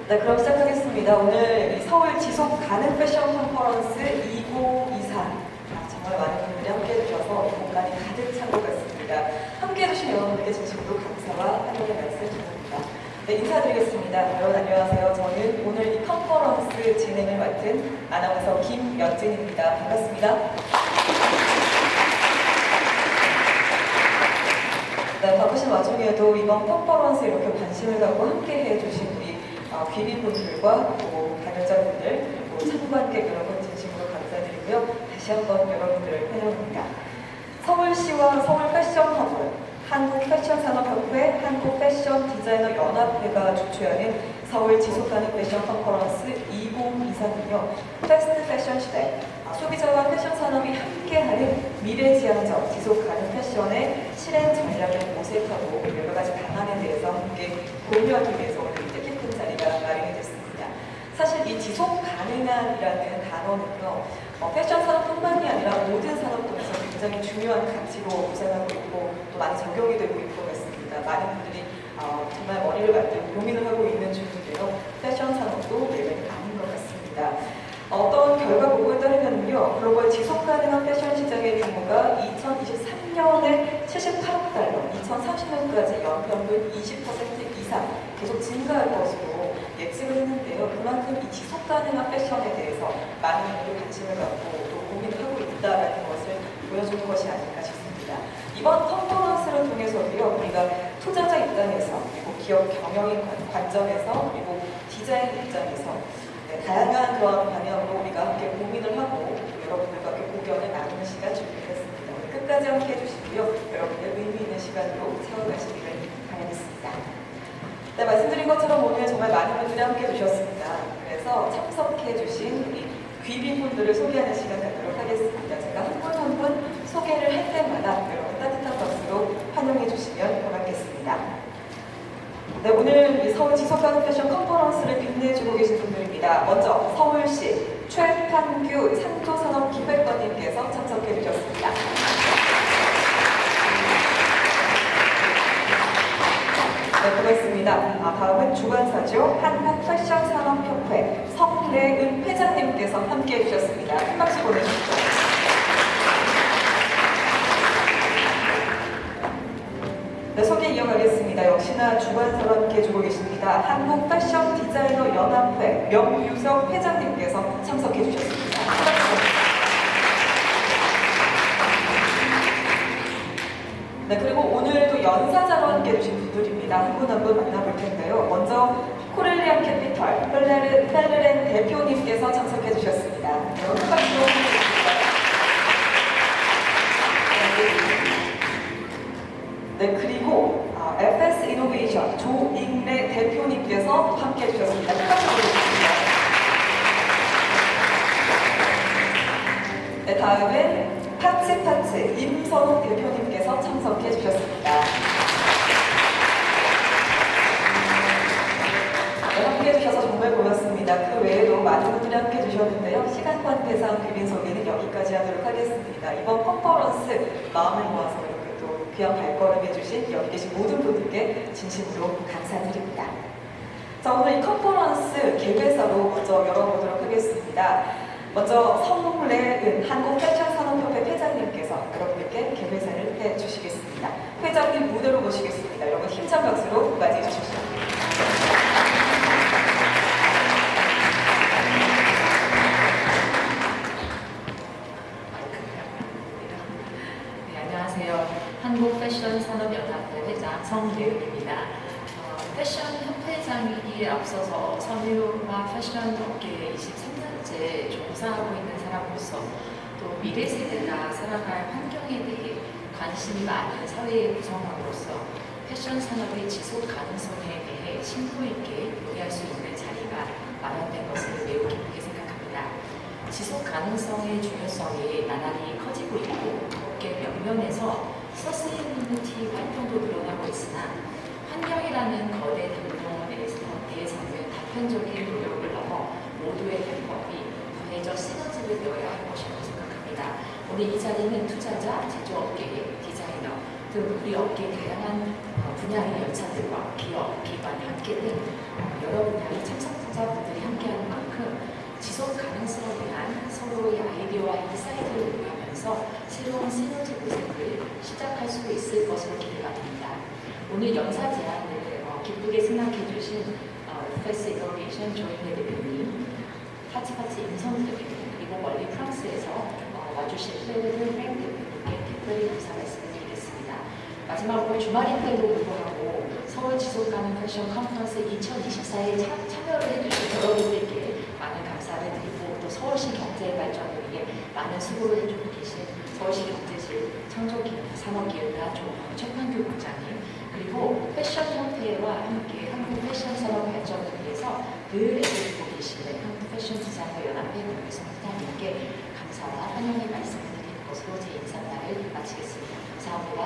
네, 그럼 시작하겠습니다. 오늘 서울 지속 가능 패션 컨퍼런스 2023 정말 많은 분들이 함께해 주셔서 이 공간이 가득 찬 것 같습니다. 함께해 주신 여러분들께 진심으로 감사와 환영의 말씀 드립니다. 네, 인사드리겠습니다. 여러분 안녕하세요. 저는 오늘 이 컨퍼런스 진행을 맡은 아나운서 김연진입니다. 반갑습니다. 네, 바쁘신 와중에도 이번 컨퍼런스에 이렇게 관심을 갖고 함께해 주신 우리 귀빈분들과 또 관여자분들, 그리고 참관객 여러분 진심으로 감사드리고요. 다시 한번 여러분들을 환영합니다. 서울시와 서울 패션허브, 한국패션산업협회, 한국패션디자이너 연합회가 주최하는 서울 지속가능 패션 컨퍼런스 2023은요. 패스트 패션 시대, 소비자와 패션 산업이 함께하는 미래지향적 지속가능 패션의 실행 전략을 모색하고 여러 가지 방안에 대해서 함께 공유하기 위해서 오늘 이제 깊은 자리가 마련이 됐습니다. 사실 이 지속 가능한이라는 단어는요, 패션 산업뿐만이 아니라 모든 산업군에서 굉장히 중요한 가치로 부상하고 있고 또 많이 적용이 되고 있는 것 같습니다. 많은 분들이 정말 머리를 맞대고 고민을 하고 있는 중인데요. 패션 산업도 예외는 아닌 것 같습니다. 어떤 결과 보고에 따르면요, 글로벌 지속 가능한 패션 시장의 규모가 2023년에 78억 달러, 2030년까지 연평균 20% 이상 계속 증가할 것으로 예측을 했는데요. 그만큼 이 지속 가능한 패션에 대해서 많은 분들이 관심을 갖고 또 고민을 하고 있다는 것을 보여주는 것이 아닐까 싶습니다. 이번 컨퍼런스를 통해서도요, 우리가 투자자 입장에서, 그리고 기업 경영인 관점에서, 그리고 디자인 입장에서 다양한 그런 방향으로 우리가 함께 고민을 하고 여러분들과 함께 고견을 나누는 시간 준비했습니다. 오늘 끝까지 함께 해주시고요. 여러분들 의미 있는 시간으로 채워가시기를 바라겠습니다. 네, 말씀드린 것처럼 오늘 정말 많은 분들이 함께 해주셨습니다. 그래서 참석해주신 우리 귀빈분들을 소개하는 시간 갖도록 하겠습니다. 제가 한 분 한 분 소개를 할 때마다 여러분 따뜻한 박수로 환영해 주시면 고맙겠습니다. 네, 오늘 이 서울 지속가능 패션 컨퍼런스를 빛내주고 계신 분들입니다. 먼저 서울시 최판규 창조산업기획관님께서 참석해 주셨습니다. 네, 고맙습니다. 다음은 주관사죠. 한국패션산업협회 성래은 회장님께서 함께해 주셨습니다. 큰 박수 보내주시죠. 네, 소개 이어가겠습니다. 역시나 주관사와 함께 해주고 계십니다. 한국패션디자이너 연합회 명유석 회장님께서 참석해 주셨습니다. 네, 그리고 오늘도 연사자로 함께 해주신 분들입니다. 한 분 한 분 만나볼 텐데요. 먼저 코렐리안 캐피털 펠르렌 대표님께서 참석해 주셨습니다. 여러분 큰 박수로 부탁드립니다. 네, 그리고 FS 이노베이션 조잉래 대표님께서 함께 해주셨습니다. 큰 박수 부탁드립니다. 네, 다음은 파츠파츠 임선욱 대표님께서 참석해 주셨습니다. 네, 함께 해주셔서 정말 고맙습니다. 그 외에도 많은 분들이 함께 해주셨는데요. 시간 관계상 귀빈 소개는 여기까지 하도록 하겠습니다. 이번 컨퍼런스 마음을 모아서 이렇게 또 귀한 발걸음 해주신 여기 계신 모든 분들께 진심으로 감사드립니다. 자, 오늘 이 컨퍼런스 개회사로 먼저 열어보도록 하겠습니다. 먼저 성래은 한국패션산업협회 회장님께서 여러분께 개회사를 해주시겠습니다. 회장님 무대로 모시겠습니다. 여러분 힘찬 박수로 맞이해 주십시오. 네, 안녕하세요. 한국패션산업연합회 회장 성래은입니다. 패션 협회장이기에 앞서서 섬유와 패션 업계에 23년째 종사하고 있는 사람으로서 또 미래 세대가 살아갈 환경에 대해 관심이 많은 사회의 구성원으로서 패션 산업의 지속 가능성에 대해 심도 있게 논의할 수 있는 자리가 마련된 것을 매우 기쁘게 생각합니다. 지속 가능성의 중요성이 나날이 커지고 있고 업계 면면에서 서스테이너빌리티 활동도 늘어나고 있으나 환경이라는 거대 담론에 대해서는 단편적인 노력을 넘어 모두의 방법이 더해져 시너지를 내어야 할 것이라고 생각합니다. 오늘 이 자리는 투자자, 제조업계, 디자이너, 등 우리 업계의 다양한 분야의 연사들과 기업, 기관, 학계 등 여러 분야의 참석자분들이 함께하는 만큼 지속 가능성을 위한 서로의 아이디어와 인사이트를 공유하면서 새로운 시너지 구색을 시작할 수 있을 것으로 기대가 됩니다. 오늘 연사 제안을 기쁘게 승낙해 주신 패스 이노베이션 조인혜 대표님, 파치파치 임성우 대표님, 그리고 멀리 프랑스에서 와주신 플레드들 뱅 대표님께 특별히 감사 말씀드리겠습니다. 마지막으로 주말인데도 불구하고 서울 지속가능 패션 컨퍼런스 2024에 참여를 해주신 여러분들께 많은 감사를 드리고 또 서울시 경제 발전을 위해 많은 수고를 해주고 계신 서울시 경제실 창조기업 산업기획단 최판규 국장님, 그리고 패션협회와 함께 한국 패션 산업 발전을 위해서 늘 애쓰고 계시는 한국 패션 디자이너 연합회 박유성 부장님께 감사와 환영의 말씀을 드리는 것으로 제 인사말을 마치겠습니다. 감사합니다.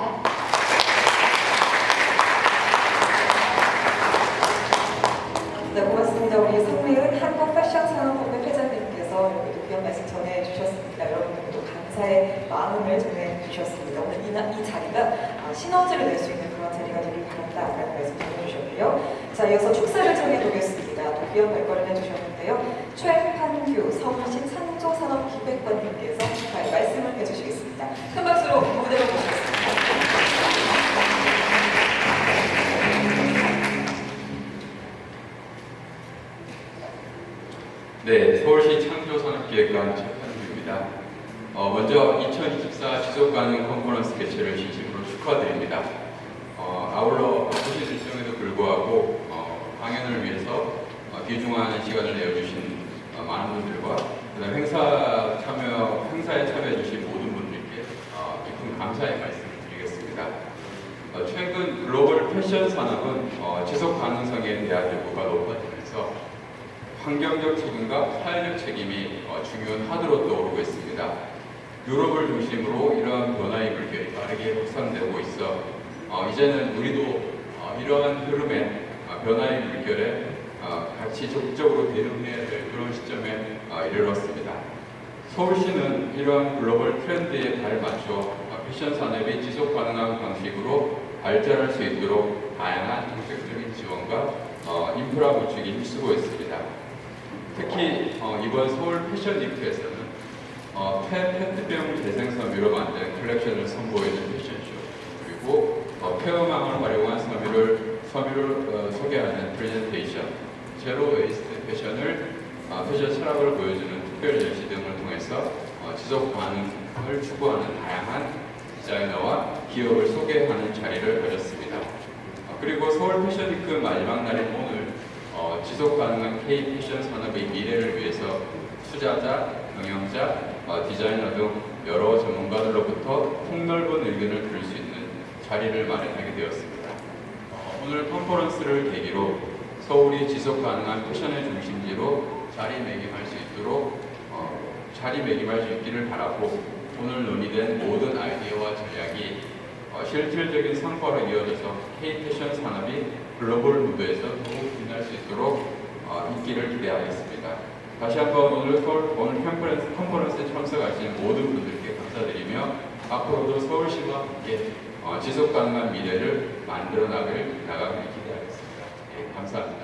네, 고맙습니다. 우리 성미은 한국 패션 산업협회 회장님께서 여기도 귀한 말씀 전해주셨습니다. 여러분들도 감사의 마음을 전해주셨습니다. 오늘 이 자리가 시너지를 낼 수 있는 그런 자리가 되길 바란다라는 말씀 전해주셨고요. 자, 이어서 축사를 청해보겠습니다. 또 귀한 발걸음 해주셨는데요. 최판규 서울시 창조산업기획관님께서 축하의 말씀을 해주시겠습니다. 큰 박수로 무대로 모시겠습니다. 네, 서울시 창조산업기획관 최판규입니다. 먼저 2024 지속가능 컨퍼런스 개최를 진심으로 축하드립니다. 아울러 바쁘신 일정에도 불구하고 강연을 위해서 귀중한 시간을 내어주신 많은 분들과 그다음 행사에 참여해주신 모든 분들께 깊은 감사의 말씀을 드리겠습니다. 최근 글로벌 패션 산업은 지속 가능성에 대한 요구가 높아지면서 환경적 책임과 사회적 책임이 중요한 하드로 떠오르고 있습니다. 유럽을 중심으로 이러한 변화의 물결이 빠르게 확산되고 있어 이제는 우리도 이러한 흐름에 변화의 물결에 같이 적극적으로 대응해야 될 그런 시점에 이르렀습니다. 서울시는 이러한 글로벌 트렌드에 발맞춰 패션 산업이 지속 가능한 방식으로 발전할 수 있도록 다양한 정책적인 지원과 인프라 구축에 힘쓰고 있습니다. 특히 이번 서울 패션 위크에서는 페트병 재생섬유로 만든 컬렉션을 선보이는 패션쇼, 그리고 폐어망을 활용한 섬유를 소개하는 프레젠테이션, 제로 웨이스트 패션을 패션 철학을 보여주는 특별 전시 등을 통해서 지속 가능을 추구하는 다양한 디자이너와 기업을 소개하는 자리를 가졌습니다. 그리고 서울 패션 위크 마지막 날인 오늘 지속 가능한 K 패션 산업의 미래를 위해서 투자자, 경영자, 디자이너 등 여러 전문가들로부터 폭넓은 의견을 들을 수 있는 자리를 마련하게 되었습니다. 오늘 컨퍼런스를 계기로 서울이 지속 가능한 패션의 중심지로 자리매김할 수 있기를 바라고 오늘 논의된 모든 아이디어와 전략이 실질적인 성과로 이어져서 K 패션 산업이 글로벌 무대에서 더욱 빛날 수 있도록 있기를 기대하겠습니다. 다시 한번 오늘 컨퍼런스에 참석하신 모든 분들께 감사드리며 앞으로도 서울시와 함께 지속 가능한 미래를 만들어 나가길 기대하겠습니다. 네, 감사합니다.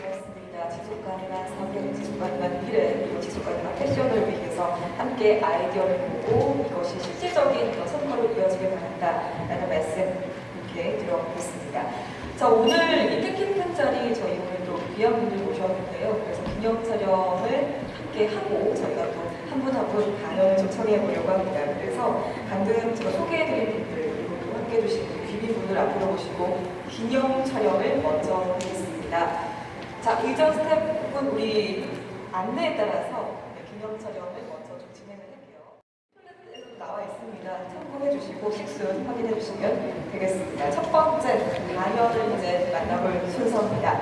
고맙습니다. 지속 가능한 산업, 지속 가능한 미래, 그리고 지속 가능한 패션을 위해서 함께 아이디어를 보고 이것이 실질적인 성과로 이어지길 바란다라는 말씀 이렇게 들어보겠습니다. 자, 오늘 이 뜻깊은 자리 저희 오늘 또 귀한 분들 모셨는데요. 그래서 기념 촬영을 함께 하고 저희가 또 한 분 한 분 강연을 초청해 보려고 합니다. 그래서 방금 제가 소개해드린 분들 그리고 또 함께 해주신 귀빈분들 앞으로 모시고 기념 촬영을 먼저 하겠습니다. 자, 일정 스텝은 우리 안내에 따라서 기념 촬영을 먼저 좀 진행을 할게요. 플랫에도 나와 있습니다. 참고해 주시고 식순 확인해 주시면 되겠습니다. 첫 번째 강연을 이제 만나볼 순서입니다.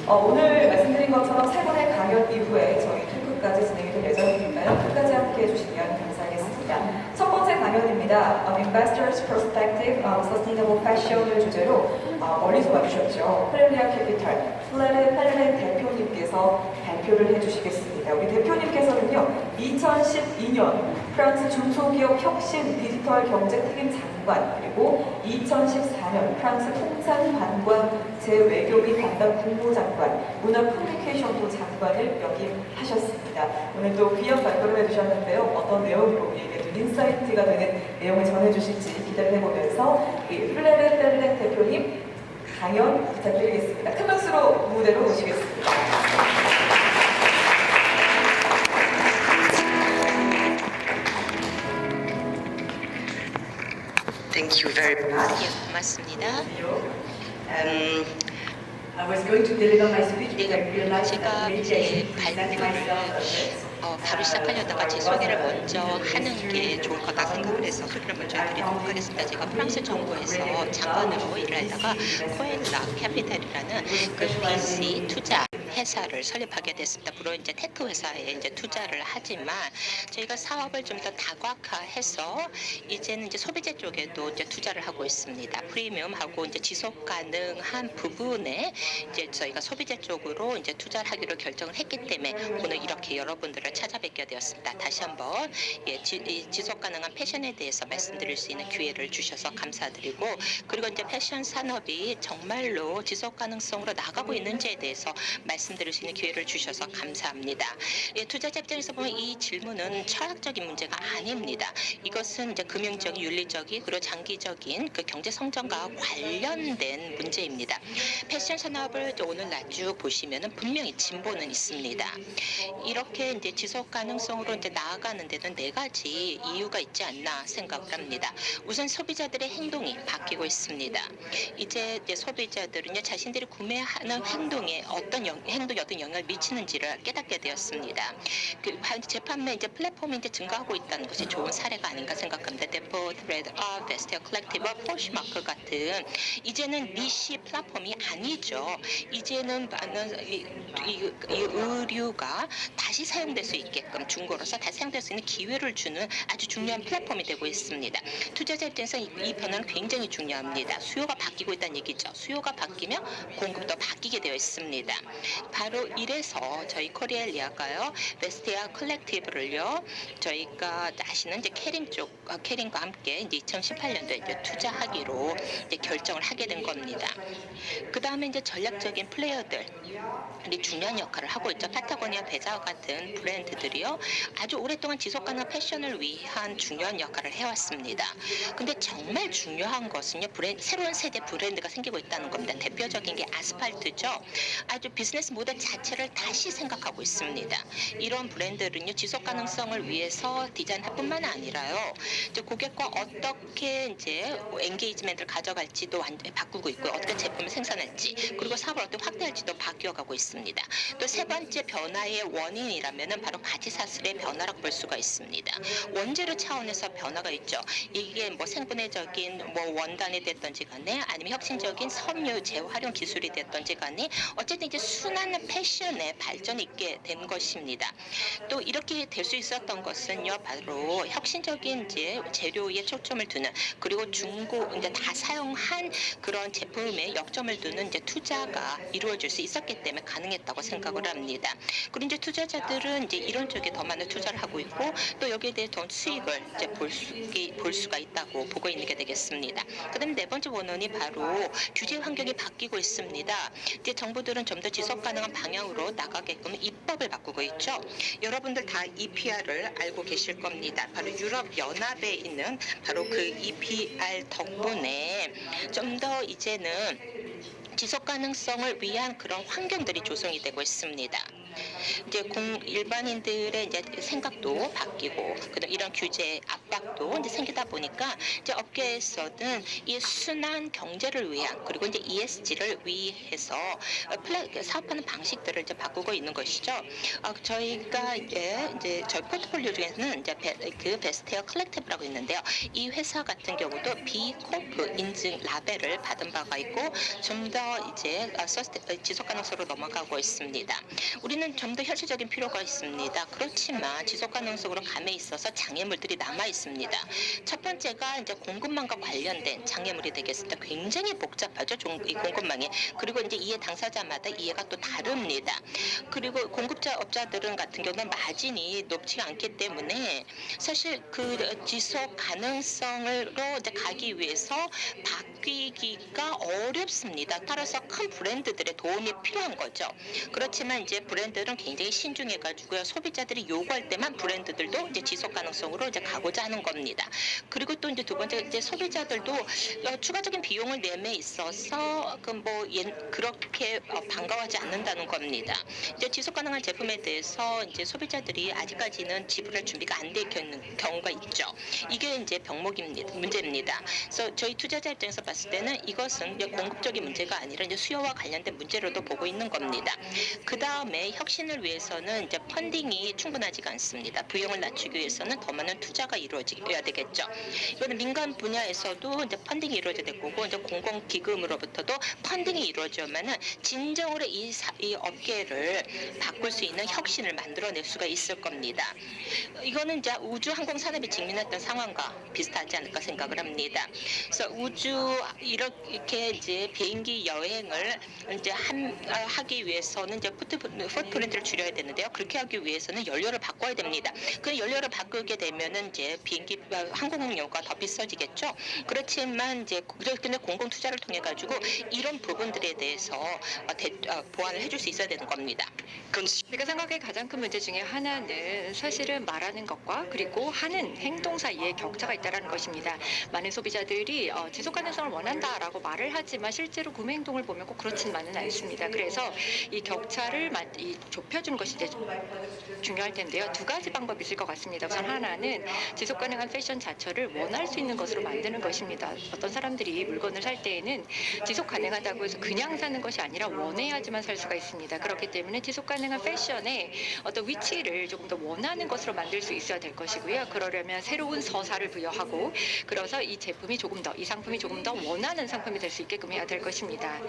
오늘 말씀드린 것처럼 세 분의 강연 이후에 저희 토크까지 진행이 될 예정이니까요. 끝까지 함께 해주시면 감사하겠습니다. 첫 번째 강연입니다. Investor's Perspective on Sustainable Fashion을 주제로 멀리서 와주셨죠. 플레리아 캐피탈 플레렌 대표님께서 발표를 해주시겠습니다. 자, 우리 대표님께서는요, 2012년 프랑스 중소기업 혁신 디지털 경제 특임 장관, 그리고 2014년 프랑스 통상관광 재외교비 담당 국무장관, 문화 커뮤니케이션부 장관을 역임하셨습니다. 오늘 또 귀한 발표를 해주셨는데요. 어떤 내용으로 우리에게 좀 인사이트가 되는 내용을 전해주실지 기대를 해보면서 이 플레레 펠렉 대표님 강연 부탁드리겠습니다. 큰 박수로 무대로 모시겠습니다. Thank you very much. 고맙습니다. I was going to deliver my speech, but I realized 제가 that maybe I 제 should present myself a bit. 바로 시작하려다가 제 소개를 먼저 하는 게 좋을 거다 생각을 해서 소개를 먼저 해드리도록 하겠습니다. 제가 프랑스 정부에서 장관으로 일을 하다가 코엔라 캐피탈이라는 그 VC 투자 회사를 설립하게 됐습니다. 물론 이제 테크 회사에 이제 투자를 하지만 저희가 사업을 좀 더 다각화해서 이제는 이제 소비재 쪽에도 이제 투자를 하고 있습니다. 프리미엄하고 이제 지속 가능한 부분에 이제 저희가 소비재 쪽으로 이제 투자를 하기로 결정을 했기 때문에 오늘 이렇게 여러분들을 찾아뵙게 되었습니다. 다시 한번 이 지속 가능한 패션에 대해서 말씀드릴 수 있는 기회를 주셔서 감사드리고, 그리고 이제 패션 산업이 정말로 지속 가능성으로 나가고 있는지에 대해서 말씀드릴 수 있는 기회를 주셔서 감사합니다. 투자자 입장에서 보면 이 질문은 철학적인 문제가 아닙니다. 이것은 이제 금융적인, 윤리적인, 그리고 장기적인 그 경제 성장과 관련된 문제입니다. 패션 산업을 오늘날 쭉 보시면은 분명히 진보는 있습니다. 이렇게 이제 지속 가능성으로 이제 나아가는 데는 네 가지 이유가 있지 않나 생각을 합니다. 우선 소비자들의 행동이 바뀌고 있습니다. 이제 소비자들은요, 자신들이 구매하는 행동에 어떤 영향을 미치는지를 깨닫게 되었습니다. 그 재판매 이제 플랫폼이 이제 증가하고 있다는 것이 좋은 사례가 아닌가 생각합니다. 데포, 트레드, 베스티어 컬렉티브, 포시마크 같은 이제는 니시 플랫폼이 아니죠. 이제는 많은 이 의류가 다시 사용될 수 있게끔 중고로서 다시 사용될 수 있는 기회를 주는 아주 중요한 플랫폼이 되고 있습니다. 투자자 입장에서 이 변화는 굉장히 중요합니다. 수요가 바뀌고 있다는 얘기죠. 수요가 바뀌면 공급도 바뀌게 되어 있습니다. 바로 이래서 저희 코리엘리아가요, 베스티아 컬렉티브를요, 저희가 아시는 이제 캐링과 함께 이제 2018년도에 이제 투자하기로 이제 결정을 하게 된 겁니다. 그 다음에 이제 전략적인 플레이어들이 중요한 역할을 하고 있죠. 파타고니아, 베자와 같은 브랜드들이요, 아주 오랫동안 지속가능한 패션을 위한 중요한 역할을 해왔습니다. 근데 정말 중요한 것은요, 새로운 세대 브랜드가 생기고 있다는 겁니다. 대표적인 게 아스팔트죠. 아주 비즈니스 모델 자체를 다시 생각하고 있습니다. 이런 브랜드는요, 지속 가능성을 위해서 디자인할 뿐만 아니라요, 이제 고객과 어떻게 이제 엔게이지먼트를 가져갈지도 완전히 바꾸고 있고, 어떻게 제품을 생산할지, 그리고 사업을 어떻게 확대할지도 바뀌어가고 있습니다. 또 세 번째 변화의 원인이라면은 바로 가치사슬의 변화라고 볼 수가 있습니다. 원재료 차원에서 변화가 있죠. 이게 뭐 생분해적인 뭐 원단이 됐던지 간에 아니면 혁신적인 섬유 재활용 기술이 됐던지 간에 어쨌든 이제 순한 패션의 발전이 있게 된 것입니다. 또 이렇게 될 수 있었던 것은요, 바로 혁신적인 이제 재료에 초점을 두는, 그리고 중고 이제 다 사용한 그런 제품에 역점을 두는 이제 투자가 이루어질 수 있었기 때문에 가능했다고 생각을 합니다. 그리고 이제 투자자들은 이제 이런 쪽에 더 많은 투자를 하고 있고, 또 여기에 대해 더 수익을 이제 볼 수가 있다고 보고 있는 게 되겠습니다. 그다음에 네 번째 원인이 바로 규제 환경이 바뀌고 있습니다. 이제 정부들은 좀 더 지속 가능한 방향으로 나가게끔 입법을 바꾸고 있죠. 여러분들 다 EPR을 알고 계실 겁니다. 바로 유럽 연합에 있는 바로 그 EPR 덕분에 좀 더 이제는 지속 가능성을 위한 그런 환경들이 조성이 되고 있습니다. 이제 일반인들의 이제 생각도 바뀌고, 그다음 이런 규제 압박도 이제 생기다 보니까 이제 업계에서는 이 순환 경제를 위한, 그리고 이제 ESG를 위해서 사업하는 방식들을 이제 바꾸고 있는 것이죠. 저희가 이제 저희 포트폴리오 중에서는 이제 그 베스티어 컬렉티브라고 있는데요. 이 회사 같은 경우도 B 코프 인증 라벨을 받은 바가 있고, 좀 더 이제 지속 가능성으로 넘어가고 있습니다. 우리는 우리는 좀 더 현실적인 필요가 있습니다. 그렇지만 지속 가능성으로 감에 있어서 장애물들이 남아 있습니다. 첫 번째가 이제 공급망과 관련된 장애물이 되겠습니다. 굉장히 복잡하죠, 이 공급망이. 그리고 이제 이해 당사자마다 이해가 또 다릅니다. 그리고 공급자 업자들은 같은 경우는 마진이 높지 않기 때문에 사실 그 지속 가능성으로 이제 가기 위해서 바뀌기가 어렵습니다. 따라서 큰 브랜드들의 도움이 필요한 거죠. 그렇지만 이제 브랜드는 굉장히 신중해가지고요. 소비자들이 요구할 때만 브랜드들도 이제 지속 가능성으로 이제 가고자 하는 겁니다. 그리고 또 이제 두 번째 이제 소비자들도 추가적인 비용을 내매 있어서 그렇게 반가워하지 않는다는 겁니다. 이제 지속 가능한 제품에 대해서 이제 소비자들이 아직까지는 지불할 준비가 안 돼 있는 경우가 있죠. 이게 이제 문제입니다. 그래서 저희 투자자 입장에서 봤을 때는 이것은 이제 공급적인 문제가 아니라 이제 수요와 관련된 문제로도 보고 있는 겁니다. 그 다음에 혁신을 위해서는 이제 펀딩이 충분하지가 않습니다. 비용을 낮추기 위해서는 더 많은 투자가 이루어져야 되겠죠. 이거는 민간 분야에서도 이제 펀딩이 이루어져야 될 거고 이제 공공기금으로부터도 펀딩이 이루어져야만은 진정으로 이 업계를 바꿀 수 있는 혁신을 만들어낼 수가 있을 겁니다. 이거는 이제 우주 항공 산업이 직면했던 상황과 비슷하지 않을까 생각을 합니다. 그래서 이렇게 이제 비행기 여행을 이제 하기 위해서는 이제 풋프린트를 줄여야 되는데요. 그렇게 하기 위해서는 연료를 바꿔야 됩니다. 그 연료를 바꾸게 되면은 이제 항공료가 더 비싸지겠죠. 그렇지만 이제 근데 공공 투자를 통해 가지고 이런 부분들에 대해서 보완을 해줄 수 있어야 되는 겁니다. 제가 생각해 가장 큰 문제 중에 하나는 사실은 말하는 것과 그리고 하는 행동 사이에 격차가 있다는 것입니다. 많은 소비자들이 지속 가능성을 원한다라고 말을 하지만 실제로 구매 행동을 보면 꼭 그렇지만은 않습니다. 그래서 이 격차를 좁혀주는 것이 이제 중요할 텐데요. 두 가지 방법이 있을 것 같습니다. 우선 하나는 지속 가능한 패션 자체를 원할 수 있는 것으로 만드는 것입니다. 어떤 사람들이 물건을 살 때에는 지속 가능하다고 해서 그냥 사는 것이 아니라 원해야지만 살 수가 있습니다. 그렇기 때문에 지속 가능한 패션의 어떤 위치를 조금 더 원하는 것으로 만들 수 있어야 될 것이고요. 그러려면 새로운 서사를 부여하고 그래서 이 상품이 조금 더 원하는 상품이 될 수 있게끔 해야 될 것입니다.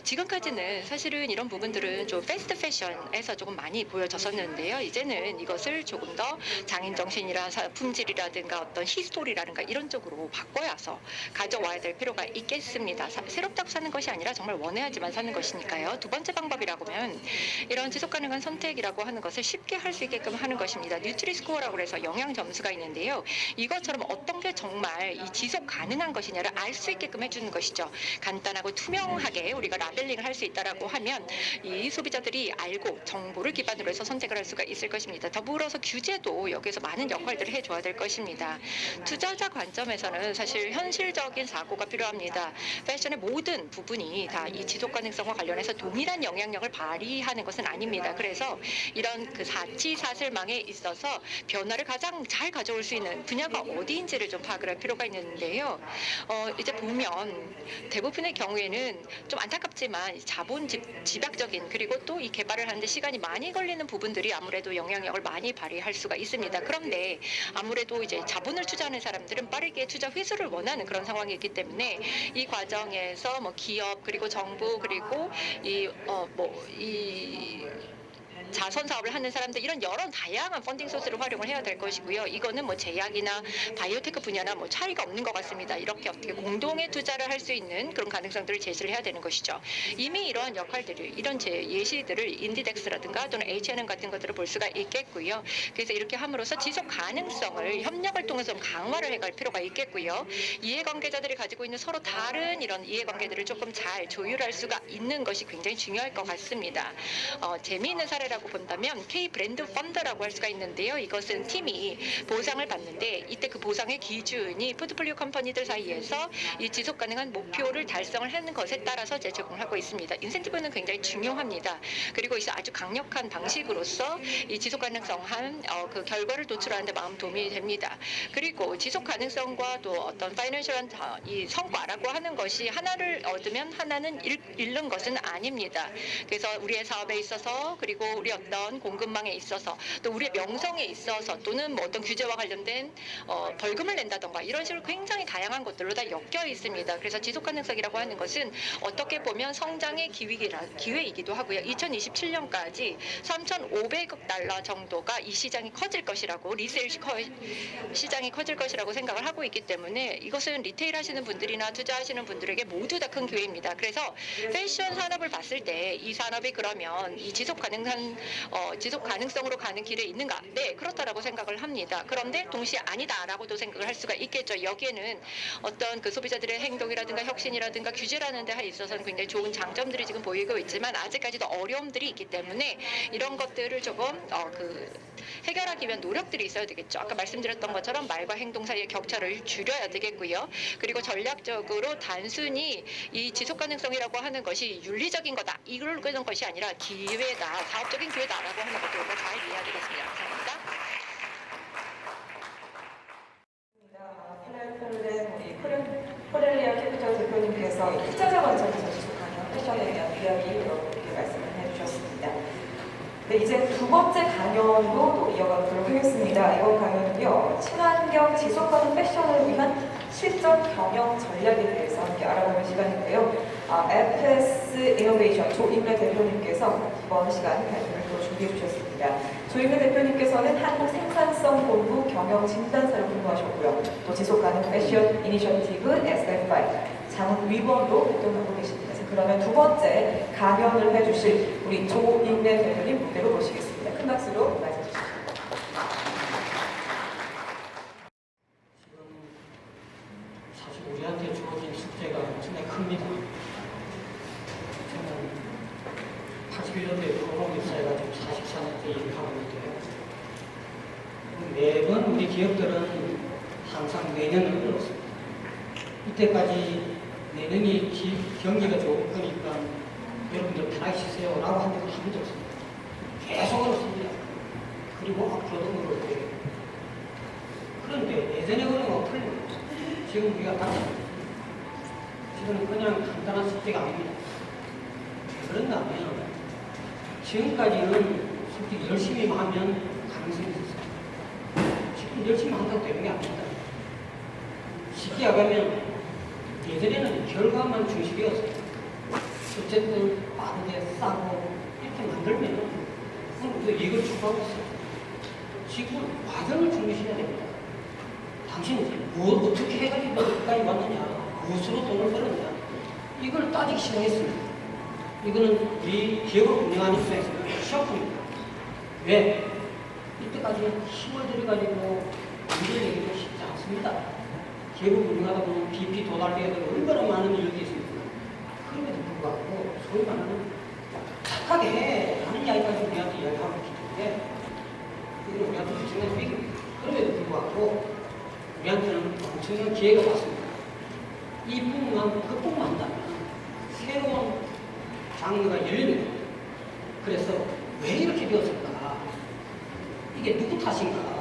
지금까지는 사실은 이런 부분들은 좀 패스트 패션에서 조금 많이 보여졌었는데요. 이제는 이것을 조금 더 장인 정신이라 품질이라든가 어떤 히스토리라든가 이런 쪽으로 바꿔서 가져와야 될 필요가 있겠습니다. 새롭다고 사는 것이 아니라 정말 원해야지만 사는 것이니까요. 두 번째 방법이라고 하면 이런 지속 가능한 선택이라고 하는 것을 쉽게 할 수 있게끔 하는 것입니다. 뉴트리스코어라고 해서 영양 점수가 있는데요. 이것처럼 어떤 게 정말 이 지속 가능한 것이냐를 알 수 있게끔 해주는 것이죠. 간단하고 투명하게 우리가 라벨링을 할 수 있다라고 하면 이 소비자들이 알고 정보를 기반으로 해서 선택을 할 수가 있을 것입니다. 더불어서 규제도 여기서 많은 역할들을 해줘야 될 것입니다. 투자자 관점에서는 사실 현실적인 사고가 필요합니다. 패션의 모든 부분이 다 이 지속 가능성과 관련해서 동일한 영향력을 발휘하는 것은 아닙니다. 그래서 이런 그 사치사슬망에 있어서 변화를 가장 잘 가져올 수 있는 분야가 어디인지를 좀 파악을 할 필요가 있는데요. 이제 보면 대부분의 경우에는 좀 안타깝지만 자본 집약적인 그리고 또 이 개발을 하는데 시간이 많이 걸리는 부분들이 아무래도 영향력을 많이 발휘할 수가 있습니다. 그런데 아무래도 이제 자본을 투자하는 사람들은 빠르게 투자 회수를 원하는 그런 상황이 있기 때문에 이 과정에서 기업 그리고 정부 그리고 자선 사업을 하는 사람들 이런 여러 다양한 펀딩 소스를 활용을 해야 될 것이고요. 이거는 제약이나 바이오테크 분야나 차이가 없는 것 같습니다. 이렇게 어떻게 공동의 투자를 할 수 있는 그런 가능성들을 제시를 해야 되는 것이죠. 이미 이러한 역할들을 이런 예시들을 인디덱스라든가 또는 H&M 같은 것들을 볼 수가 있겠고요. 그래서 이렇게 함으로써 지속 가능성을 협력을 통해서 좀 강화를 해갈 필요가 있겠고요. 이해관계자들이 가지고 있는 서로 다른 이런 이해관계들을 조금 잘 조율할 수가 있는 것이 굉장히 중요할 것 같습니다. 재미있는 사례라고 본다면 K 브랜드 펀드라고 할 수가 있는데요. 이것은 팀이 보상을 받는데 이때 그 보상의 기준이 포트폴리오 컴퍼니들 사이에서 이 지속 가능한 목표를 달성을 하는 것에 따라서 제공을 하고 있습니다. 인센티브는 굉장히 중요합니다. 그리고 이제 아주 강력한 방식으로서 이 지속 가능성한 그 결과를 도출하는 데 마음 도움이 됩니다. 그리고 지속 가능성과 또 어떤 파이낸셜한 이 성과라고 하는 것이 하나를 얻으면 하나는 잃는 것은 아닙니다. 그래서 우리의 사업에 있어서 그리고 우리 어떤 공급망에 있어서 또 우리의 명성에 있어서 또는 뭐 어떤 규제와 관련된 벌금을 낸다던가 이런 식으로 굉장히 다양한 것들로 다 엮여 있습니다. 그래서 지속 가능성이라고 하는 것은 어떻게 보면 성장의 기회이기도 하고요. 2027년까지 3,500억 달러 정도가 이 시장이 커질 것이라고 리세일 시장이 커질 것이라고 생각을 하고 있기 때문에 이것은 리테일 하시는 분들이나 투자하시는 분들에게 모두 다 큰 기회입니다. 그래서 패션 산업을 봤을 때 이 산업이 그러면 이 지속 가능성으로 가는 길에 있는가? 네, 그렇다라고 생각을 합니다. 그런데 동시에 아니다라고도 생각을 할 수가 있겠죠. 여기에는 어떤 그 소비자들의 행동이라든가 혁신이라든가 규제라는 데 있어서는 굉장히 좋은 장점들이 지금 보이고 있지만 아직까지도 어려움들이 있기 때문에 이런 것들을 조금 해결하기 위한 노력들이 있어야 되겠죠. 아까 말씀드렸던 것처럼 말과 행동 사이의 격차를 줄여야 되겠고요. 그리고 전략적으로 단순히 이 지속 가능성이라고 하는 것이 윤리적인 거다. 이걸 끄는 것이 아니라 기회다. 사업적인 기회다라고 하는 것도 우리가 잘 이해해야 되겠습니다. 감사합니다. 코렐리아 캐피털 대표님께서 투자자 관점에서 지속하는 패션에 대한 이야기 여러분께 말씀을 해주셨습니다. 네, 이제 두 번째 강연도 또 이어가도록 하겠습니다. 이번 강연은요, 친환경 지속가능 패션을 위한 실전 경영 전략에 대해서 함께 알아보는 시간인데요. FS 이노베이션 조임래 대표님께서 이번 시간 발표를 또 준비해 주셨습니다. 조임래 대표님께서는 한국생산성본부 경영진단사로 근무하셨고요. 또 지속가능 패션 이니셔티브 SF5 자문위원으로 활동하고 계십니다. 그러면 두 번째 강연을 해주실 우리 조임래 대표님 무대로 모시겠습니다. 큰 박수로 맞이해 주십시오. 지금 사실 우리한테 주어진 숙제가 엄청나게 큽니다. 저는 81년도에 공공입사해가지고 44년째 일을 하고 있는데요. 매번 우리 기업들은 항상 내년을 끌었습니다. 이때까지 내년이 경기가 좋을 거니까 여러분들 편하시세요 라고 한 적은 한 번도 없습니다. 계속 그렇습니다. 그리고 앞으로도 그럴 거예요. 그런데 예전에 그런 거 틀립니다. 지금 우리가 같습니다. 지금은 그냥 간단한 숙제가 아닙니다. 그런다면 지금까지는 솔직히 열심히 하면 가능성이 있었습니다. 지금 열심히 한다고 되는 게 아닙니다. 쉽게 얘기하면 예전에는 결과만 중심이었어요. 어쨌든 빠르게 싸고 이렇게 만들면 우리가 이걸 추구하고 있어요. 지금 과정을 중시해야 됩니다. 당신이 뭐 어떻게 해가지고 여기까지 왔느냐, 무엇으로 돈을 벌었냐, 이걸 따지기 시작했습니다. 이거는 우리 기업을 운영하는 입장에서는 시험입니다. 왜? 이때까지는 힘을 들여가지고 문제를 내기도 쉽지 않습니다. 기업을 운영하다 보면 BP 도달해야 되고 얼마나 많은 일들이 있습니다. 그럼에도 불구하고 소위 말하는 착하게 해 하는 이야기까지 우리한테 이야기하고 있기 때문에 이건 우리한테 엄청난 위기입니다. 그럼에도 불구하고 우리한테는 엄청난 기회가 왔습니다. 이 부분만 극복한다면 새로운 장르가 열립니다. 그래서 왜 이렇게 되었을까? 이게 누구 탓인가?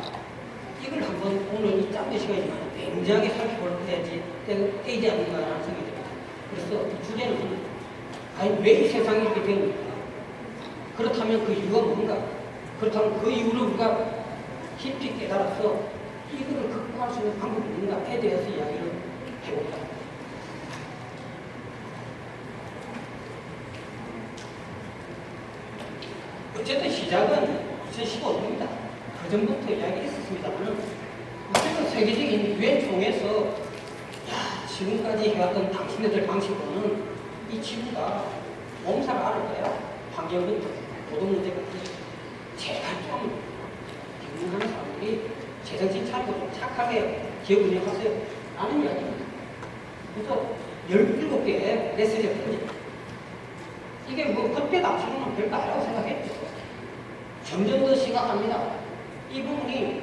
이걸 한번 오늘 이 짧은 시간이지만 냉정하게 살펴볼 때야지 되지 않는가라는 생각이 듭니다. 그래서 이 주제는 아니 왜 이 세상이 이렇게 되는가? 그렇다면 그 이유가 뭔가? 그렇다면 그 이유를 우리가 깊이 깨달아서 이거를 극복할 수 있는 방법이 있는가에 대해서 이야기를 해볼까 합니다. 어쨌든 시작은 2015년입니다. 그 전부터 이야기했었습니다만 어쨌든 세계적인 유엔 총회에서 지금까지 해왔던 당신네들 방식으로는 이 지구가 몸살을 앓을 거야. 환경부터 노동 문제부터 제발 좀 경영하는 사람들이 제정신 차리고 좀 착하게 기업 운영하세요 라는 이야기입니다. 그래서 17개의 메시지가 됩니다. 이게 뭐 그때 당시로는 별거 아니라고 생각했죠. 점점 더 심각합니다. 이 부분이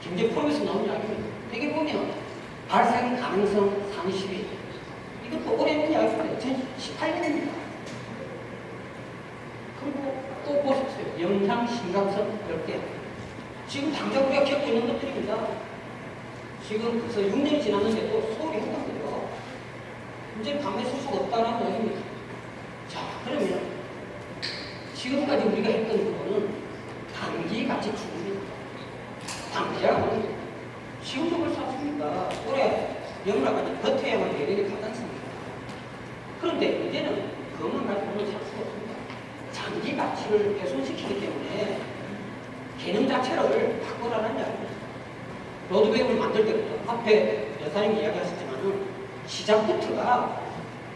경제 포럼에서 나온 이야기입니다. 여기 보면 발생 가능성 30일. 이것도 올해 이야기입니다. 2018년입니다. 그리고 또 보십시오. 영향 심각성 10개. 지금 당장 우리가 겪고 있는 것들입니다. 지금 벌써 6년이 지났는데도 소홀히 했거든요. 이제 감내쓸 수가 없다는 이야기입니다. 자, 그러면 지금까지 우리가 했던 거는 단기 가치 추구입니다. 당장 지금도 그렇습니까? 올해 영락까지 버텨야만 내년에 가지 않습니까? 그런데 이제는 그것만 가지고는 살 수가 없습니다. 장기 가치를 훼손시키기 때문에 개념 자체를 바꾸라는 이야기입니다. 로드맵을 만들 때부터 앞에 여사님이 이야기하셨지만은 시작부터가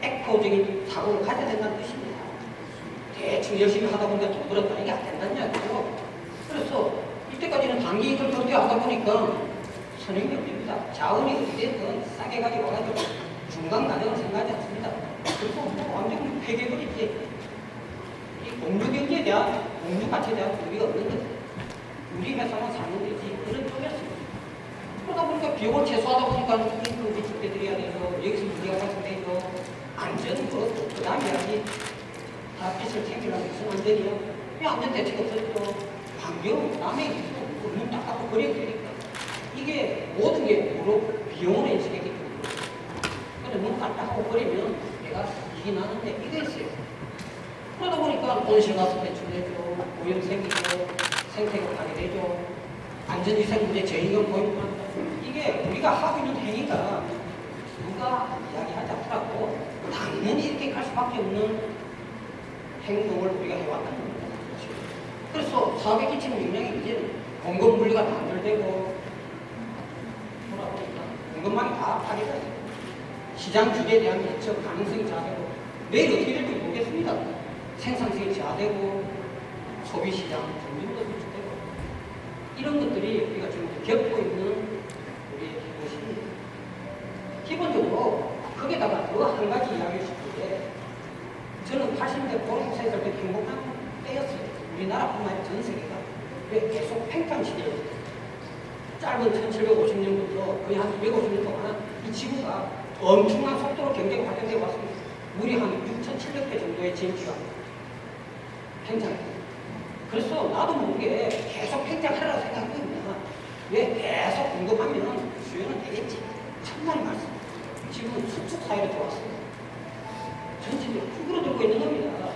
액포적인 사고를 가져야 된다는 뜻입니다. 대충 열심히 하다 보니까 돈 벌었다 이게 안 된다는 이야기죠. 그래서 이때까지는 단기 이익을 걱정하다 보니까 선행이 없습니다. 자원이 어디든 싸게 가지고 와가지고 중간 과정을 생각하지 않습니다. 그리고 뭐 완전 폐기해버리지. 이 공유 경제에 대한, 공유 가치에 대한 의미가 없는 거죠. 우리 회사만 사는 되지. 그런 쪽이었습니다. 그러다 보니까 비용을 최소화하다 보니까 인건비 적게 드려야 돼서 여기서 문제가 발생되죠. 안전, 그 다음 이야기. 다 빚을 챙기려고 무슨 안전이요? 왜 안전 대책 없었죠? 환경, 남의 일도 눈 딱 감고 버려야 되니까. 이게 모든 게 무로 비용으로 인식했기 때문에. 근데 눈 깜짝하고 버리면 내가 이익이 나는데 이게 있어요. 그러다 보니까 온실가스 배출되죠. 오염 생기죠. 생태가 파괴되죠. 안전위생 문제 저임금 보이고 이게 우리가 하고 있는 행위가 누가 이야기하지 않더라도 당연히 이렇게 갈 수밖에 없는 행동을 우리가 해왔다는 겁니다. 그래서 사업에 끼치는 영향이 이제는 공급 물류가 단절되고 돌아보니까 공급망이 다 파괴돼요. 시장 규제에 대한 예측 가능성이 저하되고 내일 어떻게 될지 모르겠습니다. 생산성이 저하되고 소비시장 점유도 위축되고 이런 것들이 우리가 지금 겪고 있는 우리의 것입니다. 기본적으로 거기다가 더 한 가지 이야기를 싶은데 저는 80대 고령사에 살 때 행복한 때였어요. 우리나라뿐만 아니라 전 세계가. 왜 계속 팽창 시대였어요. 짧은 1750년부터 거의 한 250년 동안 이 지구가 엄청난 속도로 경제가 발전되어 왔습니다. 우리 한 6,700배 정도의 GNP가 팽창했어요. 그래서 나도 모르게 계속 팽창하라고 생각했거든요. 왜 계속 공급하면 수요는 되겠지. 천만의 말씀. 지금은 수축 사회로 들어왔어요. 전체적으로 쭈그러들고 있는 겁니다.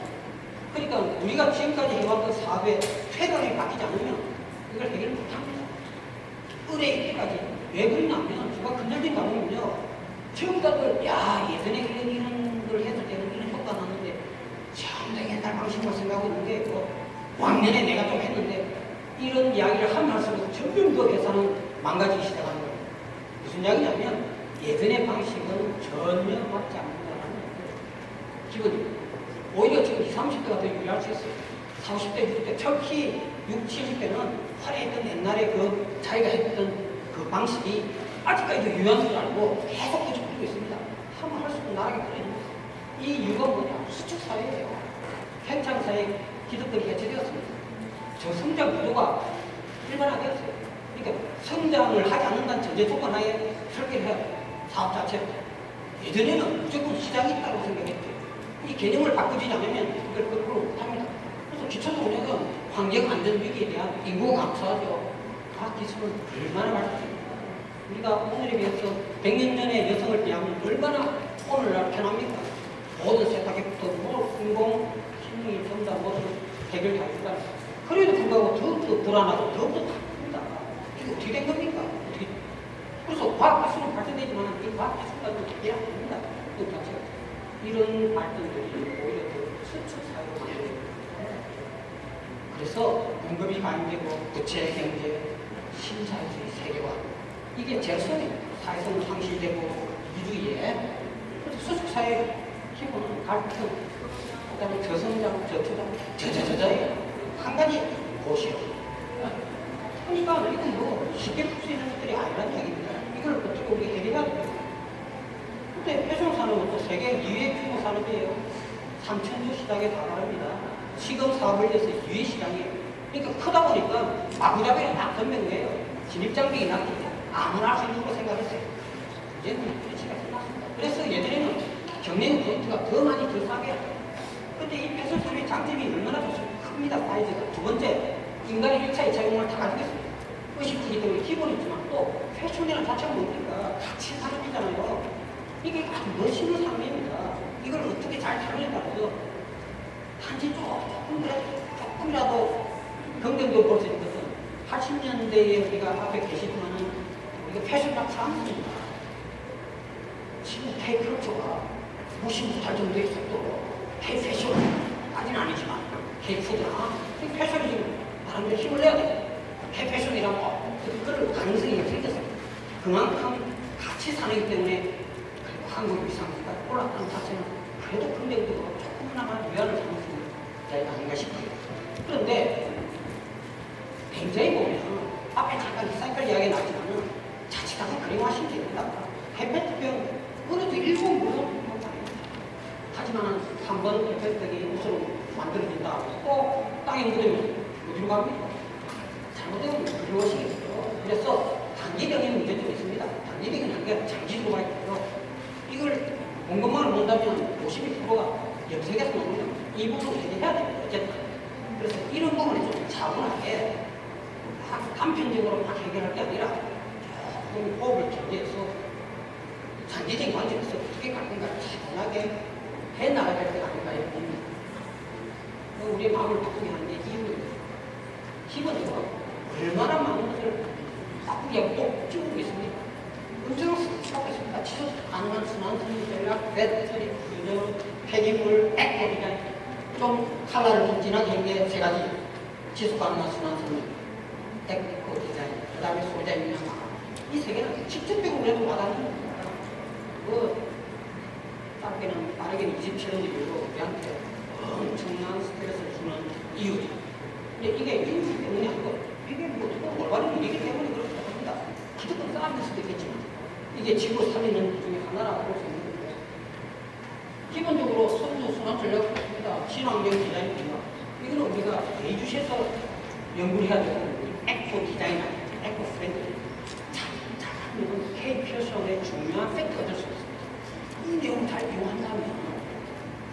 그러니까 우리가 지금까지 해왔던 사업의 쾌감이 바뀌지 않으면 이걸 해결 못합니다. 의뢰 이때까지 왜 그러냐면 제가 건설진 가보면요. 전문가들 야 예전에 이런 걸 했을 때는 이런 효과 나는데 참 내가 옛날 방식으로 생각하고 있는데 뭐 왕년에 내가 좀 했는데 이런 이야기를 하면 할수록 점점 그 회사는 망가지기 시작하는 거예요. 무슨 이야기냐면 예전의 방식은 전혀 맞지 않는다는 거예요. 기본적으로. 오히려 지금 20, 30대가 더 유리할 수 있어요. 40대, 60대, 특히 60, 70대는 화려했던 옛날에 그 자기가 했던 그 방식이 아직까지도 유효한 줄 알고 계속 계속되고 있습니다. 한번 할수록 나락에 떨어집니다. 이 이유가 뭐냐? 수축사회예요. 팽창사회 기득권이 해체되었습니다. 저성장 구도가 일반화되었어요. 그러니까 성장을 하지 않는다는 전제 조건 하에 설계를 해야 돼요. 사업 자체를. 예전에는 무조건 시장이 있다고 생각했죠. 이 개념을 바꾸지 않으면 이걸 거꾸로 못합니다. 그래서 기초동력은 환경안전위기에 대한 인구 감소하죠. 다 기술은 얼마나 발전합니다. 우리가 오늘에 비해서 100년 전의 여성을 비하면 얼마나 오늘날 편합니까? 모든 세탁기부터 뭐 인공, 신경이 전부 다 모든 해결 다 해준다. 그래도 불구하고 더욱더 불안하고 더욱더 바쁩니다. 이게 어떻게 된 겁니까? 어떻게. 그래서 과학기술은 발전되지만 이 과학기술과도 이해 안 됩니다. 그 자체가. 이런 발전들이 오히려 더 수축사회로 만들어집니다. 그래서 공급이 가능되고 부채 경제, 신자유주의 세계화 이게 제로성입니다. 사회성은 상실되고 이주의에 수축사회 기본은 갈등, 그다음에 저성장, 저투자, 저저저저예요. 한 가지 보시오. 그러니까 이건 뭐 쉽게 풀 수 있는 것들이 아니라는 이야기입니다. 이걸 어떻게 우리가 해결해야 됩니까? 근데 패션 산업은 또 세계 2위 규모 산업이에요. 3천조 시장에 달합니다. 지금 사업을 위해서 2위 시장이에요. 그러니까 크다 보니까 마구잡이로 딱 덤빈 거예요. 진입장벽이 낮기 때문에 아무나 할 수 있는 거 생각했어요. 이제는 배치가 끝났습니다. 그래서 예전에는 경영 포인트가 더 많이 더 싸게. 근데 이 패션 산업의 장점이 얼마나 큽니다. 사이즈가. 두 번째, 인간의 1차, 2차 용어를 다 가지고 있습니다. 의식주기 때문에 기본이지만 또 패션이라는 자체가 뭡니까? 가치 산업이잖아요. 이게 아주 멋있는 상품입니다. 이걸 어떻게 잘 다루냐고 해서 단지 조금이라도 긍정적으로 볼 수 있는 것은 80년대에 우리가 앞에 계시지만은 우리가 패션락 사람들입니다. 지금 K컬처가 무시 못할 정도의 속도로 K패션까지는 아니지만 K푸드나 패션이 지금 나름대로 힘을 내야 돼. K패션이라고 그럴 가능성이 생겼어요. 그만큼 같이 사기 때문에 한국 위상수가 올랐다는 자체는 그래도 긍정적으로 조금이나마 위안을 삼을 수 있는 자리가 아닌가 싶어요. 그런데 굉장히 보면 앞에 잠깐 리사이클 이야기 나왔지만은 자칫하면 그림하시면 됩니다. 페페트병 그래도 일본 물론 하지만 한번 페페트병이 옷으로 만들어진다. 꼭 땅에 묻으면 어디로 갑니까? 잘못되면 그림하시겠죠. 그래서 단기병의 문제점이 있습니다. 단기병은 한게 장기적으로 가야 되고요. 이걸 공급망을 본다면 52%가 염색에서 나오면 이 부분을 해결해야 됩니다. 어쨌든. 그래서 이런 부분을 좀 차분하게 단편적으로 막 해결할 게 아니라 조금 호흡을 견디해서 장기적인 관점에서 어떻게 갈 건가를 차분하게 해나가야 될 때가 아닌가 이런 겁니다. 우리의 마음을 바꾸게 하는 게 이유는 기본적으로 얼마나 많은 것을 바꾸게 하고 또 찍고 있습니다. 운전을 수밖에 있습니다. 지속 가능한 순환선이 전략, 배터리, 유전, 폐기물, 에코리가 좀 칼라를 좀 진하게 한 게 세 가지. 지속 가능한 순환선이 에코 디자인, 그 다음에 소재 민영화. 이 세 개는 직접적으로 해도 와닿는 겁니다. 짧게는 빠르게는 27년 이후로 우리한테 엄청난 스트레스를 주는 이유죠. 근데 이게 인지 때문이 아니고 이게 뭐 올바른 일이기 때문에 그렇게 합니다. 기득권 쌓아낼 수도 있겠지만 이게 지구 살리는 것 중에 하나라고 볼 수 있는 건데 기본적으로 선도 순환 전략을 했습니다. 친환경 디자인입니다. 이거는 우리가 예주시에서 연구를 해야 되는 에코 디자인, 에코 프렌드 잘하면 K 패션의 중요한 팩터가 될 수 있습니다. 이 내용을 잘 이용한다면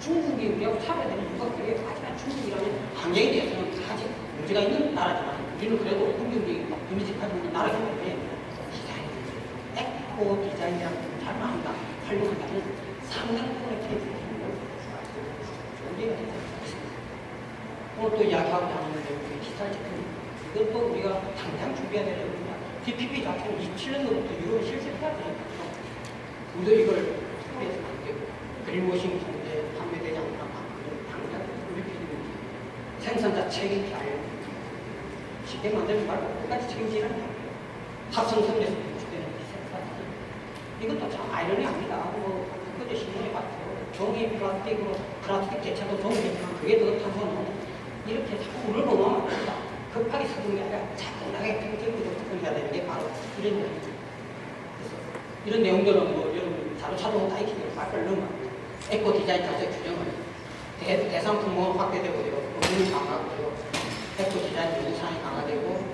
중국이 우리하고 차별해야 되는 이유가 그게 하지만 중국이라면 환경에 대해서는 아직 문제가 있는 나라지만 우리는 그래도 긍정적인 이미지 가지고 있는 나라이기 때문에 에코 디자인이라는 걸 잘 활용한다면 상당히 부분의 케이스가 문제가 되지 않습니다. 오늘 또 이야기하고자 하는 내용이 디지털 제품 이것도 우리가 당장 준비해야 되는 겁니다. DPP 자체는 27년도부터 유럽에 실시해야 되니까 우리도 이걸 소비해서 안 되고 그린워싱 통제 판매되지 않는 만큼 당장 우리 필요는 생산자 책임지 알고 쉽게 만들지 말고 끝까지 책임지라는 거예요. 합성선에서 구축되는 이것도 참 아이러니합니다. 그저 신문에 봤죠. 종이 플라스틱 대체도 종이겠지만 그게 더 탄소는 이렇게 자꾸 물어놓으면 안 된다. 급하게 쓰는 게 아니라 차분하게 정책으로 접근해야 되는 게 바로 이런 내용입니다. 그래서 이런 내용들은 뭐 여러분 자동차 다이키를 빨리 넣으면 에코 디자인 자체 규정을 대상 품목 확대되고 법률이 강화되고 에코 디자인 용산이 강화되고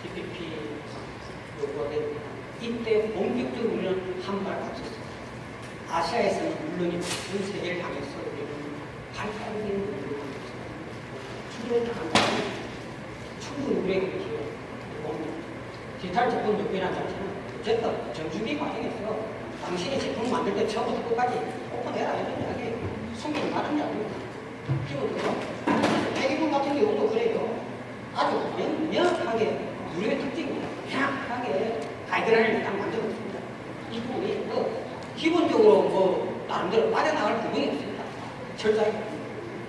DPP 요구가 이때 본격적으로 우리는 한 발 앞섰습니다. 아시아에서는 물론이고 전 세계를 향해서 우리는 발빠르게 물러가고 있습니다. 추진을 당한다면 충분히 우리에게 기회입니다. 디지털 제품 연구라는 자체는 어쨌든 정준비 과정에서 당신이 제품을 만들 때 처음부터 끝까지 오픈해라 이런 이야기 숨기는 말은 아닙니다. 기본적으로 폐기물 같은 경우도 그래요. 아주 명확하게 우리의 특징입니다. 명확하게 가이드라인을 딱 만들어놓습니다. 이 부분이 기본적으로 나름대로 빠져나갈 부분이 없습니다. 철저하게.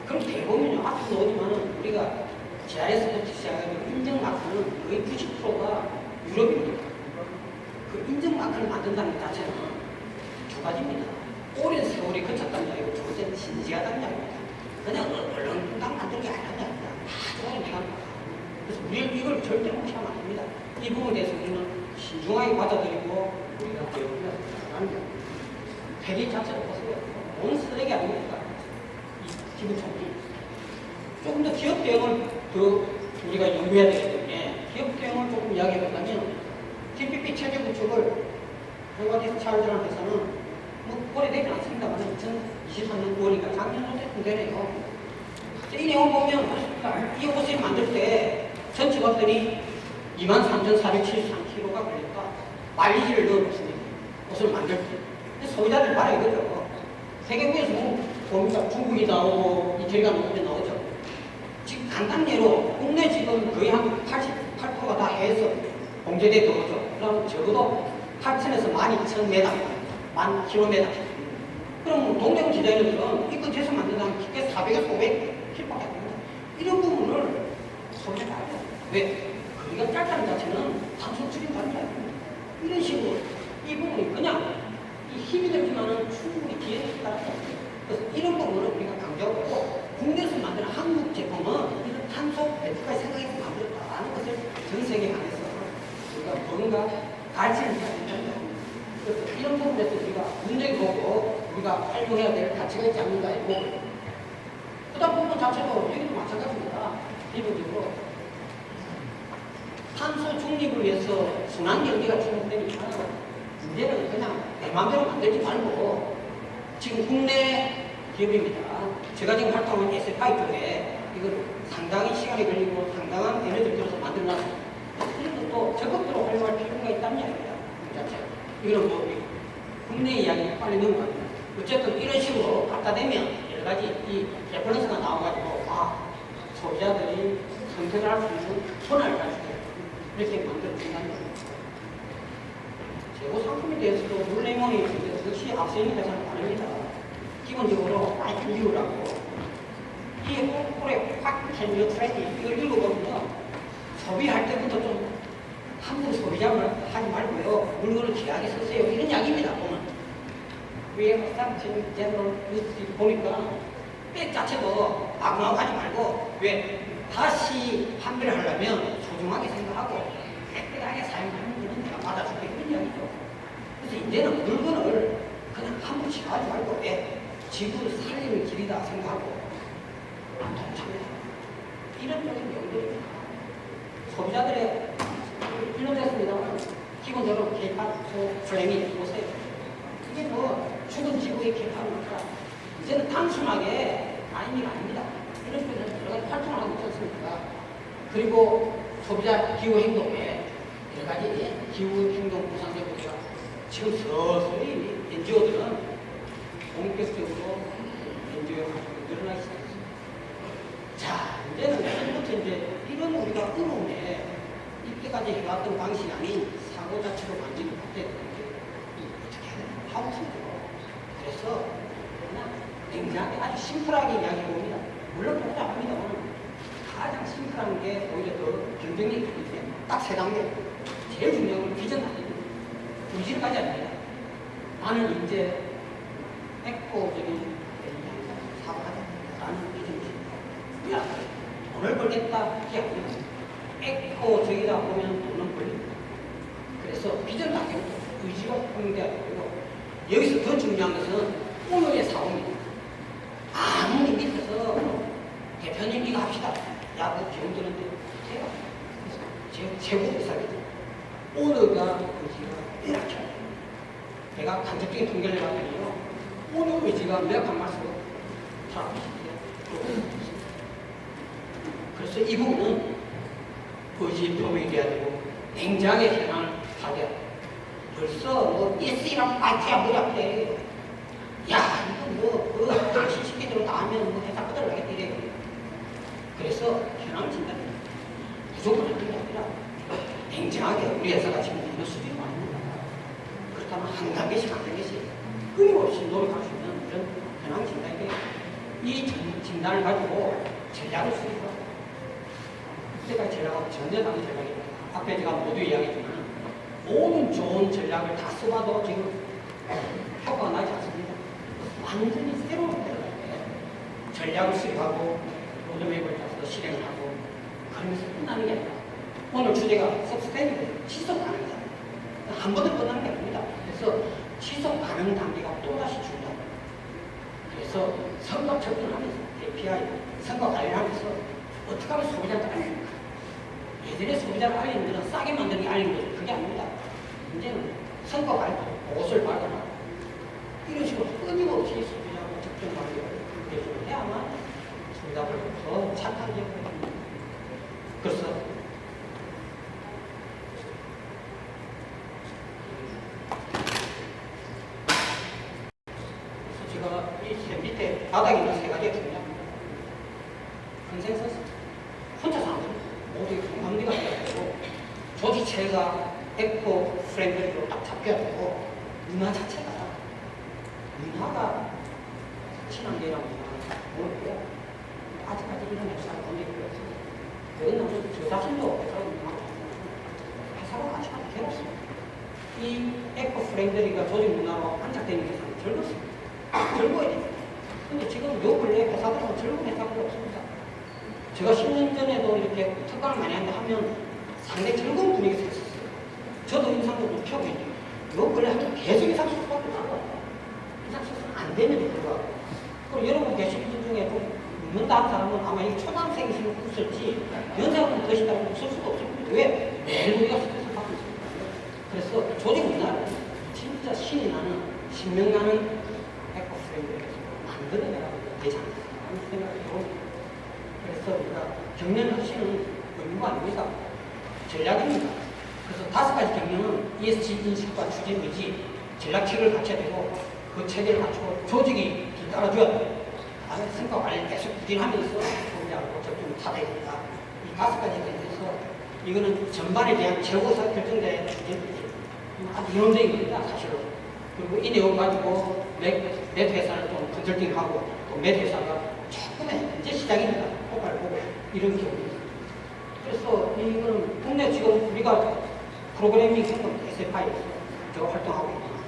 그럼 대부분요, 앞에서 나오지만은 우리가 GRS부터 시작하면 인증마크는 거의 90%가 유럽입니다. 그 인증마크를 만든다는 것 자체는 두 가지입니다. 오랜 세월이 거쳤다는 이야기고 두 번째는 진지하다는 이야기입니다. 그냥 얼렁뚱땅 만든 게 아니라는 이야기입니다. 아주 오랜 시간. 그래서 우리는 이걸 절대 무시하면 안 됩니다. 이 부분에 대해서 우리는 신중하게 받아들이고 우리가 배우기가 잘합니다. 폐기 자체를 보세요. 온 쓰레기 아닙니까? 이 기부 총기. 조금 더 기업 대응을 더 우리가 연구해야 되기 때문에 기업 대응을 조금 이야기해 본다면 TPP 체제 구축을 홀가디스 찰즈라는 회사는 뭐 오래되지 않습니다만 2023년 9월이니까 작년 어쨌든 되네요. 이 내용 보면 이 옷을 만들 때 전체 봤더니 23,473kg가 걸렸다. 말리지를 넣어놓습니다. 옷을 만들 때. 소비자들 말이 이거죠. 세계국에서 봅니다. 중국이 나오고 이태리가 나오고 간단 예로 국내 지금 거의 한 88%가 다 해서 봉제돼 들어오죠. 그럼 적어도 8,000에서 12,000m, 1000km. 그럼 동대문 디자이너들은 이거 재서 만든다면 기계 400에서 500 킬밖에 안 됩니다. 이런 부분을 소비자가 알아요. 왜? 거리가 짧다는 자체는 탄소 줄인다는 자체입니다. 이런 식으로 이 부분이 그냥 이 힘이 들지만은 충분히 기회를 있다는 거예요. 그래서 이런 부분을 우리가 강조하고 국내에서 만드는 한국 제품은 이런 탄소 배출까지 생각해서 만들었다는 것을 전 세계에 관해서 우리가 뭔가 가르치는 게 아닌가. 그래서 이런 부분에서 우리가 문제를 보고 우리가 활용해야 될 가치가 있지 않는가 이거. 그 다음 부분 자체도 여기도 마찬가지입니다. 기본적으로 탄소 중립을 위해서 순환 경제가 주목되니까 문제는 그냥 내 마음대로 만들지 말고 지금 국내 기업입니다. 제가 지금 활동하는 SFI 쪽에 이걸 상당히 시간이 걸리고 상당한 에너지를 들여서 만들어놨어요. 이런 것도 적극적으로 활용할 필요가 있다는 이야기입니다. 그 자체. 이건 뭐 국내 이야기 빨리 넘어갑니다. 어쨌든 이런 식으로 갖다 대면 여러 가지 이 레퍼런스가 나와가지고 소비자들이 선택을 할 수 있는 손을 갈 수 있게 이렇게 만들어진다는 거예요. 재고 상품에 대해서도 물레몬이 역시 앞서있는 회사는 다릅니다. 기본적으로 많이 비우라고 이 홀에 확 캔유 트레이닝 이걸 읽어보면 소비할 때부터 좀 함부로 소비자를 하지 말고요. 물건을 귀하게 쓰세요. 이런 이야기입니다. 보면 위에 쌍층 제로 보니까 백 자체도 마구마구 하지 말고 왜 다시 판매를 하려면 소중하게 생각하고 깨끗하게 사용하는 분은 내가 받아줄게 이런 이야기죠. 그래서 이제는 물건을 그냥 함부로 취하지 말고 왜 지구를 살리는 길이다 생각하고 동참해라. 이런 적인 용도입니다. 소비자들의 일론됐습니다만 기본적으로 K-POP 프레임이 보세요. 이게 뭐 죽은 지구의 K-POP이니까 이제는 단순하게 아이미가 아닙니다. 이런 식으로 여러 가지 활동을 하고 있지 않습니까? 그리고 소비자 기후 행동에 여러 가지 기후 행동 보상제도가 지금 서서히 NGO들은 본격적으로 NGO 활동이 늘어나기 시작했습니다. 자, 이제는 지금부터 이제 이런 우리가 어려움에 이때까지 해왔던 방식이 아닌 사고 자체로 완전히 바뀌어야 되는데 어떻게 해야 되나 하고 싶죠. 그래서 그냥 냉정하게 아주 심플하게 이야기해봅니다. 물론 복잡합니다만 가장 심플한 게 오히려 더 경쟁력이 있기 때문에 딱 세 단계. 제일 중요한 건 비전 단계입니다. 의지를 가져야 됩니다. 나는 이제 에코적인 사고하자 라는 비전이 있습니다. 야, 돈을 벌겠다 그게 아니에요. 에코적이다 보면 돈은 벌립니다. 그래서 비전 단계부터 의지가 공개해야 되고 여기서 더 중요한 것은 오늘의 사고입니다. 아무리 밑에서 대표님 이거 합시다. 야, 그 비용 드는데 제가 최고 비싸겠죠. 오늘가 의지가 이렇게 내가 간접적인 통계를 해봤더니요. 오늘 의지가 매력한 말씀으로 그래서 이 부분은 의지 도움이 돼야 되고 냉정하게 현황을 봐야 돼요. 벌써 뭐 예스이랑 파이트야 머리 아프대. 야 이거 뭐 당신 시키대로 다 하면 뭐 회사 끝들어가겠다 이래요. 그래서 현황을 진단해요. 무조건 하는 게 아니라 냉정하게 우리 회사가 지금 이런 수준이 많습니다. 그렇다면 한 단계씩 한 단계씩 끊임없이 노력할 수 있는 이런 현황 진단인데 이 진단을 가지고 전략을 수립하고 그때까지 전략하고 전혀 다른 전략입니다. 앞에 제가 모두 이야기했지만 모든 좋은 전략을 다 써봐도 지금 효과가 나지 않습니다. 완전히 새로운 때를 전략을 수립하고 로드맵을 짜서 실행을 하고 그러면서 끝나는 게 아니라 오늘 주제가 서스테이너블 지속 가능이다. 한 번도 끝나는 게 아닙니다. 그래서 지속 가능 단계가 또다시 중요하다. 그래서 선거 접근을 하면서 API 선거 관리를 하면서 어떻게 하면 소비자한테 알립니까? 예전에 소비자를 알리는 것은 싸게 만드는 게 알리는 거죠. 그게 아닙니다. 이제는 선거 관리 보고서를 받거나 이런 식으로 끊임없이 소비자하고 접촉 관리를 그렇게 해야만 소비자를 더 착하게 해줍니다. 그래서 제가 이 밑에 바닥에 있는 세 가지가 중요합니다. 컨센서스, 프렌드리로 딱 잡혀야 되고 문화 자체가 문화가 친환경이라는 문화가 뭐예요? 아직까지 이런 회사가 본적이 없습니다. 왜냐하면 저 자신도 회사의 문화가 회사가 아직까지 괴롭습니다. 이 에코 프렌드리가 조직 문화로 안착되는 회사는 즐겁습니다. 즐거워야 됩니다. 근데 지금 요 근래 회사들은 즐거운 회사가 없습니다. 제가 10년 전에도 이렇게 특강을 많이 하면 상당히 즐거운 분위기에서 했었어요. 저도 인상도 높여고 있는데 요 근래 하면 계속 이상소수밖에 나와요. 이상소수는 안 되는 불구하고. 그리고 여러분 계신 분 중에 좀 묻는다 한 사람은 아마 이 초등학생이시면 웃을지 연세하면 드시다면 웃을 수도 없습니다. 왜? 매일 우리가 스트레스를 받고 있습니다. 그래서 조직 문화는 진짜 신이 나는 신명 나는 에코 프렌드에서 만들어내라고 되지 않겠습니까? 하는 생각이 들어옵니다. 그래서 우리가 경영하시는 의무가 아닙니다. 전략입니다. 그래서 5가지 경영은 ESG 인식과 추진 의지, 전략책을 갖춰야 되고 그 체계를 갖추고 조직이 뒤따라줘야 돼요. 다른 성과 관리를 계속 부진하면서 소비자하고 접촉을 타야 됩니다. 이 5가지에 대해서 이거는 전반에 대한 최고사 결정된 아주 이론적인 겁니다. 사실은. 그리고 이 내용 가지고 몇 회사를 좀 컨설팅하고 또 몇 회사가 조금의 이제 시작입니다. 효과를 보고 이런 경우입니다. 그래서 이거는 국내 지금 우리가 프로그래밍 생각 SFI에서 제가 활동하고 있거든요.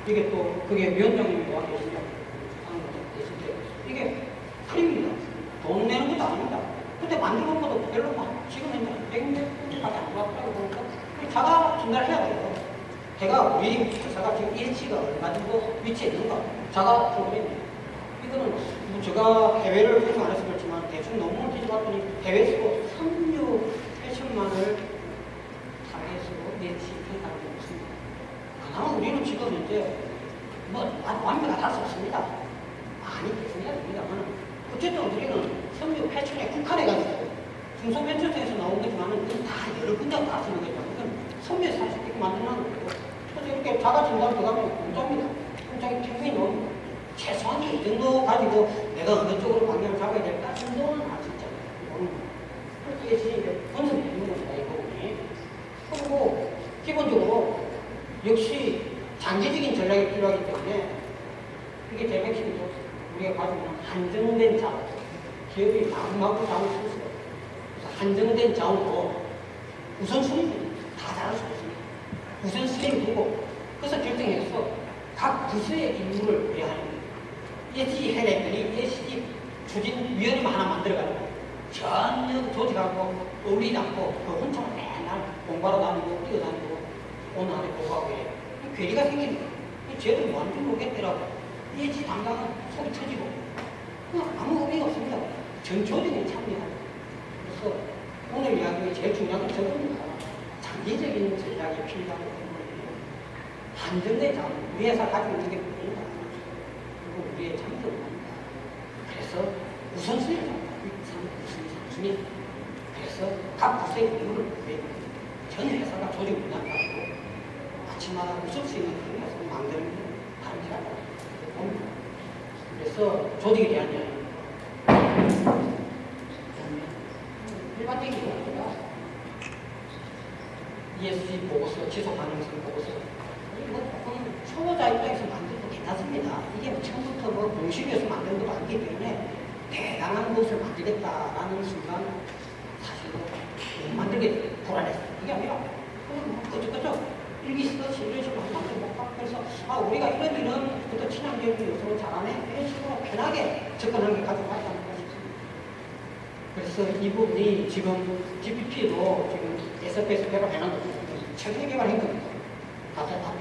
이게 또 그게 위원장님이 와 계시는데 이게 프리입니다. 돈 내는 것도 아닙니다. 근데 만들어본 것도 별로 지금 현재 100몇밖에 안 들어왔다고 보니까 자가 전달해야 돼요. 제가 우리 회사가 지금 일치가 얼마 정도 위치에 있는가 자가 프로그램이에요. 이거는 뭐 제가 해외를 활동 안 해서 그렇지만 대충 논문을 뒤져봤더니 해외에서 섬유 패션만을 사회에서 내치는 사람이 없습니다. 그나마 우리는 지금 이제 뭐 완벽하게 할 수 없습니다. 많이 개선해야 됩니다만 어쨌든 우리는 섬유 패션에 국한해가지고 중소벤처에서 나온 거지만은 그건 다 여러 분야로 다 쓰는 거죠. 그건 섬유에서 할 수 있게 만드는 거고 그래서 이렇게 자가 진단 들어가면 공짜입니다. 공짜에 평균이 나옵니다. 최소한 이 정도 가지고 내가 어느 쪽으로 방향을 잡아야 될까? 이 정도는 아 진짜 그렇게 해서 이제 분석이 되는 겁니다. 이 부분이. 그리고 기본적으로 역시 장기적인 전략이 필요하기 때문에 이게 제일 핵심이죠. 우리가 가지고 있는 한정된 자원. 기업이 마구마구 자원을 쓸 수가 없어요. 그래서 한정된 자원으로 우선순위입니다. 다 잘할 수 없습니다. 우선순위를 두고 그래서 결정해서 각 부서의 임무를 왜 하는 거예요. ESG 해냈더니 ESG 추진위원회만 하나 만들어가지고 전혀 조직하고 어울리지 않고 그 혼자 맨날 공부하러 다니고 뛰어다니고 오늘 안에 보고하고 해요. 괴리가 생깁니다. 쟤들 뭐 하는지 모르겠더라고. ESG 담당은 속이 터지고 아무 의미가 없습니다. 전 조직에 참여하는 그래서 오늘 이야기의 제일 중요한 건 저겁니다. 장기적인 전략이 필요하기 때문에 한정된 자원, 우리 회사 가지고 있는 게 뭐입니까? 그리고 우리의 장점입니다. 그래서 우선순위를 잡니다. 우선순위. 그래서 각 부서의 임무를 전 회사가 조직 문화를 가지고 아침마다 웃을 수 있는 그런 회사를 만드는 게 다른 일하다 봅니다. 그래서 조직에 대한 이야기입니다. 일반적인 경우가 ESG 보고서, 지속 가능성 보고서 이거 보통 초보자 입장에서 만들어도 괜찮습니다. 이게 뭐 처음부터 뭐 공식에서 만든 것도 아니기 때문에 대단한 것을 만들겠다라는 순간 사실 못 만들게 돼요. 불안해서. 그게 아니라 그냥 그쪽그쪽 일기쓰듯이 이런 식으로 만들어볼까? 그래서 우리가 이런 어떤 친환경적인 요소를 잘하네? 이런 식으로 편하게 접근하는 게 가장 맞지 않을까 싶습니다. 그래서 이 부분이 지금 GPT도 지금 SF에서 개발해놓은 겁니다. 최근에 개발한 겁니다. 다들 답변.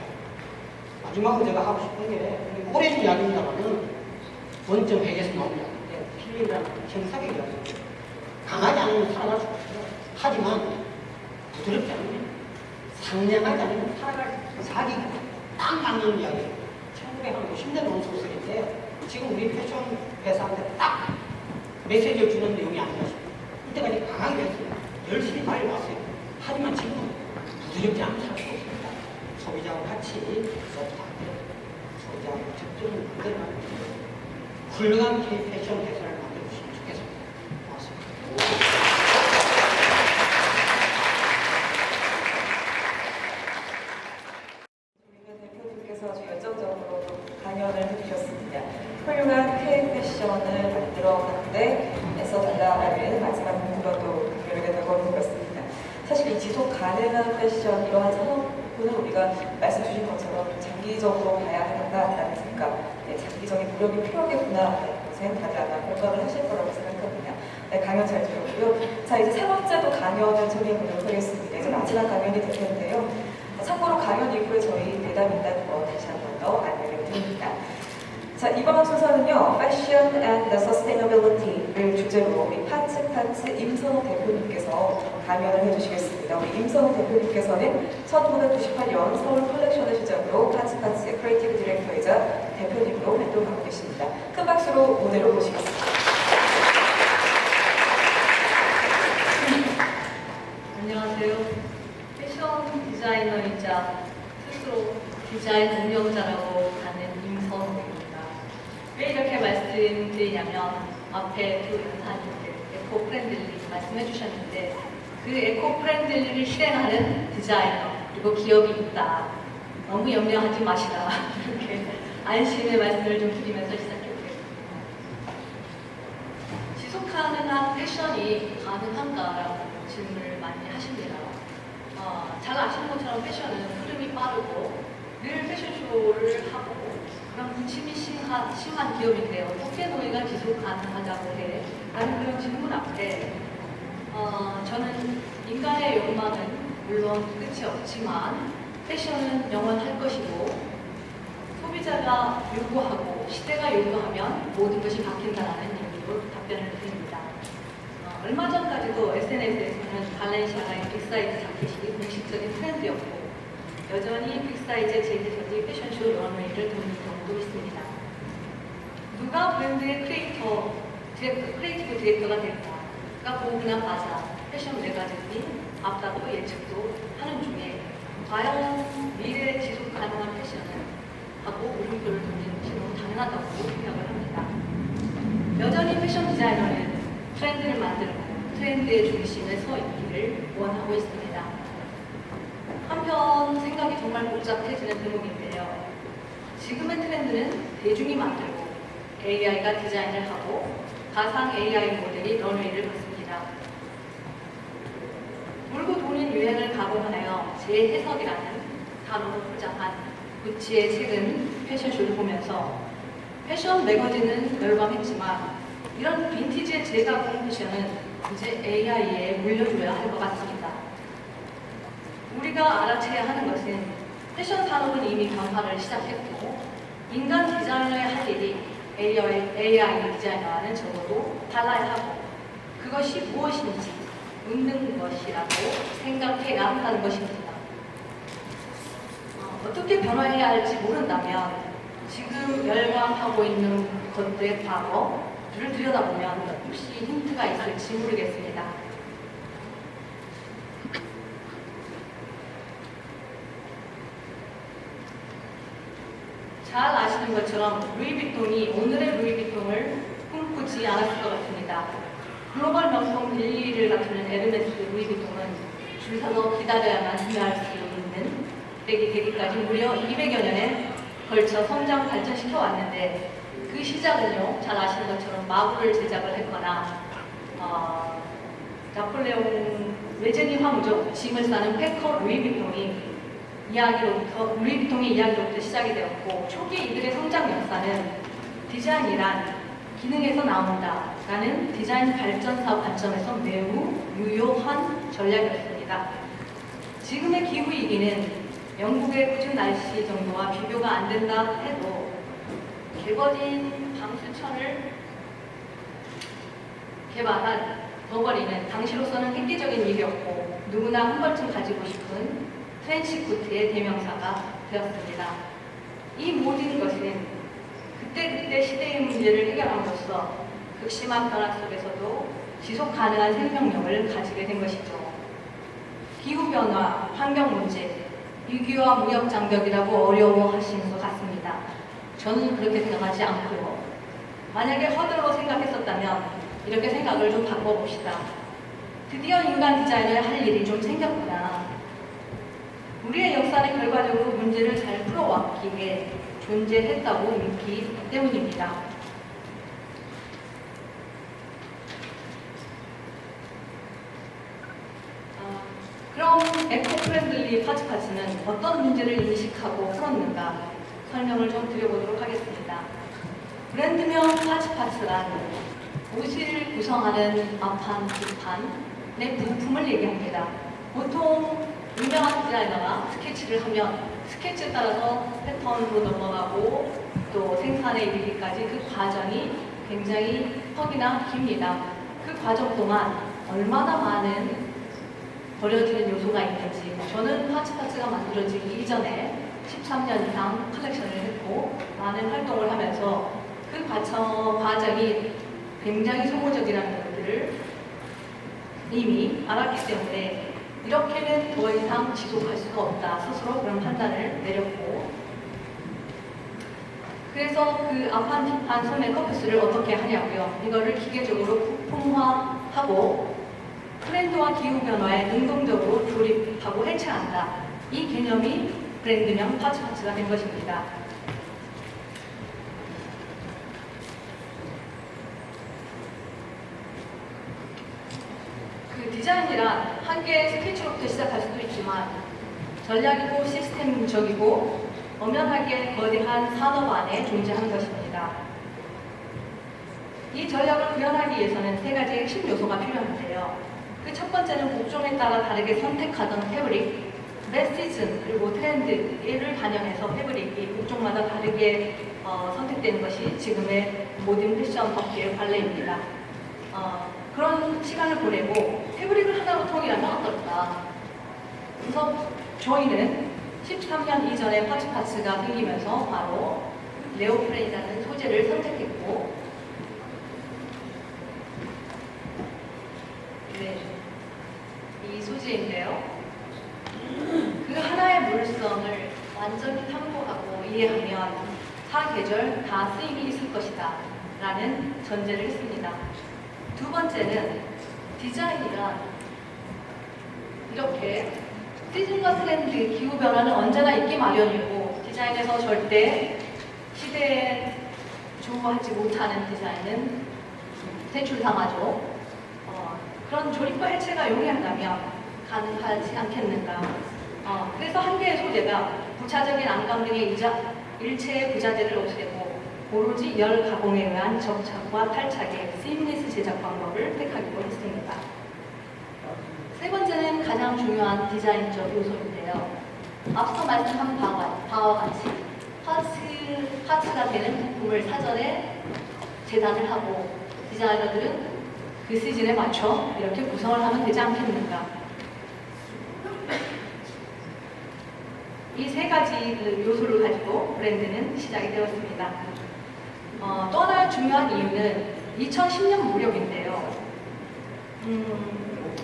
마지막으로 제가 하고 싶은 게 오래된 이야기입니다만은 원점 회계에서 나옵니다. 필리라는 형사의 이야기입니다. 강하지 않으면 살아갈 수가 없어요. 하지만 부드럽지 않으면 상냥하지 않으면 살아갈 사기가 딱 맞는 이야기예요. 1950년 나온 소설인데 지금 우리 패션 회사한테 딱 메시지를 주는 내용이 아닌가 싶어요. 이때까지 강하게 했어요. 열심히 달려왔어요. 하지만 지금은 부드럽지 않으면 살 수 없습니다. 소비자와 같이 소프트한테 소비자와 접점을 만들어가는 훌륭한 패션 회사를 만들어주시면 좋겠습니다. 고맙습니다. 분께서 아주 열정적으로 강연을 해주셨습니다. 훌륭한 K-패션을 만들어가는 데 애써 달라가는 마지막 문구도 연결이 되고 되었습니다. 사실 이 지속 가능한 패션, 이러한 산업군은 우리가 말씀 주신 것처럼 장기적으로 봐야 한다는 생각, 장기적인 노력이 필요하겠구나라는 것은 다들 아마 공감을 하실 거라고 생각합니다. 네, 강연 잘 들었고요. 자, 이제 세 번째도 강연을 진행해보도록 하겠습니다. 이제 마지막 강연이 될 텐데요. 참고로 강연 이후에 저희 대담 있다는 거 다시 한 번 더 안내를 드립니다. 자, 이번 순서는요, Fashion and Sustainability를 주제로 우리 파츠파츠 임선호 대표님께서 강연을 해주시겠습니다. 우리 임선호 대표님께서는 1998년 서울 컬렉션을 시작으로 파츠파츠의 크리에이티브 디렉터이자 대표님으로 활동하고 계십니다. 큰 박수로 무대로 모시겠습니다. 안녕하세요. 패션 디자이너이자 스스로 디자인 운영자라고 하는 임선호입니다. 왜 이렇게 말씀드리냐면 앞에 두 연사님들 에코프렌들리 말씀해 주셨는데 그 에코프렌들리를 실행하는 디자이너 그리고 기업이 있다. 너무 염려하지 마시라. 이렇게 안심의 말씀을 좀 드리면서 시작해보겠습니다. 지속 가능한 패션이 가능한가라고 질문을 많이 하십니다. 잘 아시는 것처럼 패션은 흐름이 빠르고 늘 패션쇼를 하고 그런 부침이 심한 기업인데 어떻게 너희가 지속 가능하다고 해? 라는 그런 질문 앞에 저는 인간의 욕망은 물론 끝이 없지만 패션은 영원할 것이고 소비자가 요구하고 시대가 요구하면 모든 것이 바뀐다는 의미로 답변을 드립니다. 얼마 전까지도 SNS에서는 발렌시아가의 빅사이즈 자켓이 공식적인 트렌드였고 여전히 빅사이즈 제이제저지 패션쇼 런웨이를 돕는 경우도 있습니다. 누가 브랜드의 크리에이티브 디렉터가 될까? 보그나 바자, 패션 매거진이 앞다도 예측도 하는 중에 과연 미래의 지속 가능한 패션을 하고 물음표를 던지는 것이 너무 당연하다고 생각을 합니다. 여전히 패션 디자이너는 트렌드를 만들고 트렌드의 중심에 서 있기를 원하고 있습니다. 한편 생각이 정말 복잡해지는 대목인데요. 지금의 트렌드는 대중이 만들고 AI가 디자인을 하고 가상 AI 모델이 런웨이를 받습니다. 물고 도는 유행을 각오하여 재해석이라는 단어로 포장한 구찌의 최근 패션쇼를 보면서 패션 매거진은 열광했지만 이런 빈티지의 재가공 패션은 이제 AI에 물려줘야 할 것 같습니다. 우리가 알아채야 하는 것은 패션 산업은 이미 변화를 시작했고 인간 디자이너의 할 일이 AI 디자이너와는 적어도 달라야 하고 그것이 무엇인지 묻는 것이라고 생각해야 한다는 것입니다. 어떻게 변화해야 할지 모른다면 지금 열광하고 있는 것들의 과거를 들여다보면 혹시 힌트가 있을지 모르겠습니다. 잘 아시는 것처럼 루이비통이 오늘의 루이비통을 꿈꾸지 않았을 것 같습니다. 글로벌 명품 빌리를 다투는 에르메스 루이비통은 줄 서서 기다려야만 구매할 수 있는 되기까지 무려 200여 년에 걸쳐 성장 발전시켜 왔는데 그 시작은요, 잘 아시는 것처럼 마구를 제작을 했거나 나폴레옹 외제니 황족 짐을 싸는 패커 루이비통의 이야기로부터 시작이 되었고 초기 이들의 성장 역사는 디자인이란 기능에서 나온다라는 디자인 발전 사업 관점에서 매우 유효한 전략이었습니다. 지금의 기후 위기는 영국의 굳은 날씨 정도와 비교가 안 된다 해도 개거진 방수천을 개발한 버버리는 당시로서는 획기적인 일이었고 누구나 한 벌쯤 가지고 싶은 트렌치 코트의 대명사가 되었습니다. 이 모든 것은 그때 시대의 문제를 해결함으로써 극심한 변화 속에서도 지속 가능한 생명력을 가지게 된 것이죠. 기후변화, 환경문제, 위기와 무역 장벽이라고 어려워하시는 것 같습니다. 저는 그렇게 생각하지 않고요. 만약에 허들로 생각했었다면 이렇게 생각을 좀 바꿔봅시다. 드디어 인간 디자인을 할 일이 좀 생겼구나. 우리의 역사는 결과적으로 문제를 잘 풀어왔기에 존재했다고 믿기 때문입니다. 그럼 에코-프렌들리 파츠파츠는 어떤 문제를 인식하고 풀었는가 설명을 좀 드려보도록 하겠습니다. 브랜드명 파츠파츠란 옷을 구성하는 앞판, 뒷판의 부품을 얘기합니다. 보통 유명한 디자이너가 스케치를 하면 스케치에 따라서 패턴으로 넘어가고 또 생산에 이르기까지 그 과정이 굉장히 턱이나 깁니다. 그 과정 동안 얼마나 많은 버려지는 요소가 있는지, 저는 파츠가 만들어지기 이전에 13년 이상 컬렉션을 했고 많은 활동을 하면서 그 과정이 굉장히 소모적이라는 것들을 이미 알았기 때문에 이렇게는 더 이상 지속할 수가 없다. 스스로 그런 판단을 내렸고, 그래서 그 앞판, 뒷판, 소매 커프스를 어떻게 하냐고요. 이거를 기계적으로 부품화하고 트렌드와 기후 변화에 능동적으로 조립하고 해체한다. 이 개념이 브랜드명 파츠가 된 것입니다. 그 디자인이란 한 개의 스케치로부터 시작할 수도 있지만 전략이고 시스템적이고 엄연하게 거대한 산업 안에 존재하는 것입니다. 이 전략을 구현하기 위해서는 세 가지의 핵심 요소가 필요한데요. 그 첫 번째는 복종에 따라 다르게 선택하던 패브릭, 매 시즌 그리고 트렌드를 반영해서 패브릭이 복종마다 다르게 선택되는 것이 지금의 모든 패션 업계의 관례입니다. 그런 시간을 보내고 패브릭을 하나로 통일하면 어떨까? 그래서 저희는 13년 이전에 파츠가 생기면서 바로 네오프렌이라는 소재를 선택했고, 네, 이 소재인데요. 그 하나의 물성을 완전히 탐구하고 이해하면 사계절 다 쓰임이 있을 것이다 라는 전제를 했습니다. 두 번째는 디자인이란 이렇게 시즌과 트렌드, 기후 변화는 언제나 있기 마련이고 디자인에서 절대 시대에 조화하지 못하는 디자인은 퇴출당하죠. 그런 조립과 해체가 용이하다면 가능하지 않겠는가. 그래서 한 개의 소재가 부차적인 안감 등의 일체의 부자재를 없애고 오로지 열 가공에 의한 접착과 탈착의 시임리스 제작 방법을 택하기로 했습니다. 세 번째는 가장 중요한 디자인적 요소인데요. 앞서 말씀한 바와 같이 파츠가 되는 부품을 사전에 재단을 하고 디자이너들은 그 시즌에 맞춰 이렇게 구성을 하면 되지 않겠는가. 이 세 가지 요소를 가지고 브랜드는 시작이 되었습니다. 또 하나의 중요한 이유는 2010년 무렵인데요.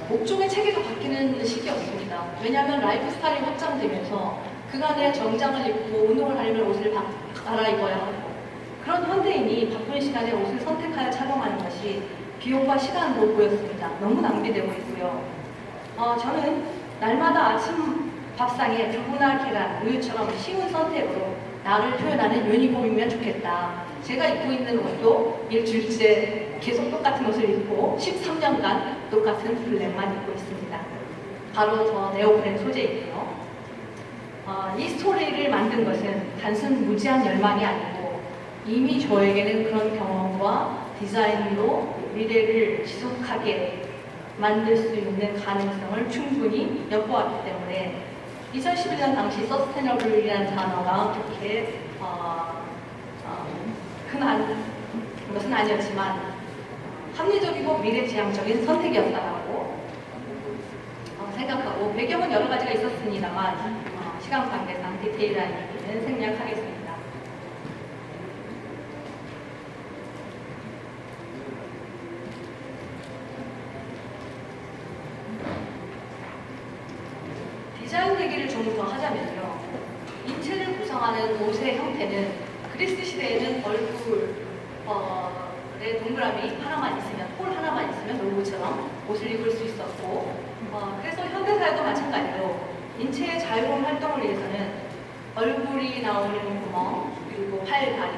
목종의 체계가 바뀌는 시기였습니다. 왜냐하면 라이프 스타일이 확장되면서 그간에 정장을 입고 운동을 하려면 옷을 갈아입어야 하고, 그런 현대인이 바쁜 시간에 옷을 선택하여 착용하는 것이 비용과 시간으로 보였습니다. 너무 낭비되고 있고요. 저는 날마다 아침 밥상에 두부나 계란, 우유처럼 쉬운 선택으로 나를 표현하는 유니폼이면 좋겠다. 제가 입고 있는 옷도 일주일째 계속 똑같은 옷을 입고 13년간 똑같은 블랙만 입고 있습니다. 바로 저 네오프렌 소재이고요. 이 스토리를 만든 것은 단순 무지한 열망이 아니고 이미 저에게는 그런 경험과 디자인으로 미래를 지속하게 만들 수 있는 가능성을 충분히 엿보았기 때문에 2011년 당시 서스테너블이라는 단어가 그렇게 흔한 것은 아니었지만 합리적이고 미래지향적인 선택이었다고 생각하고, 배경은 여러 가지가 있었습니다만 시간 관계상 디테일한 얘기는 생략하겠습니다. 디자인 얘기를 좀 더 하자면요. 인체를 구성하는 옷의 형태는 그리스 시대에는 얼굴에 동그라미 하나만 있으면, 홀 하나만 있으면 얼굴처럼 옷을 입을 수 있었고, 그래서 현대사회도 마찬가지로 인체의 자유로운 활동을 위해서는 얼굴이 나오는 구멍, 그리고 팔, 다리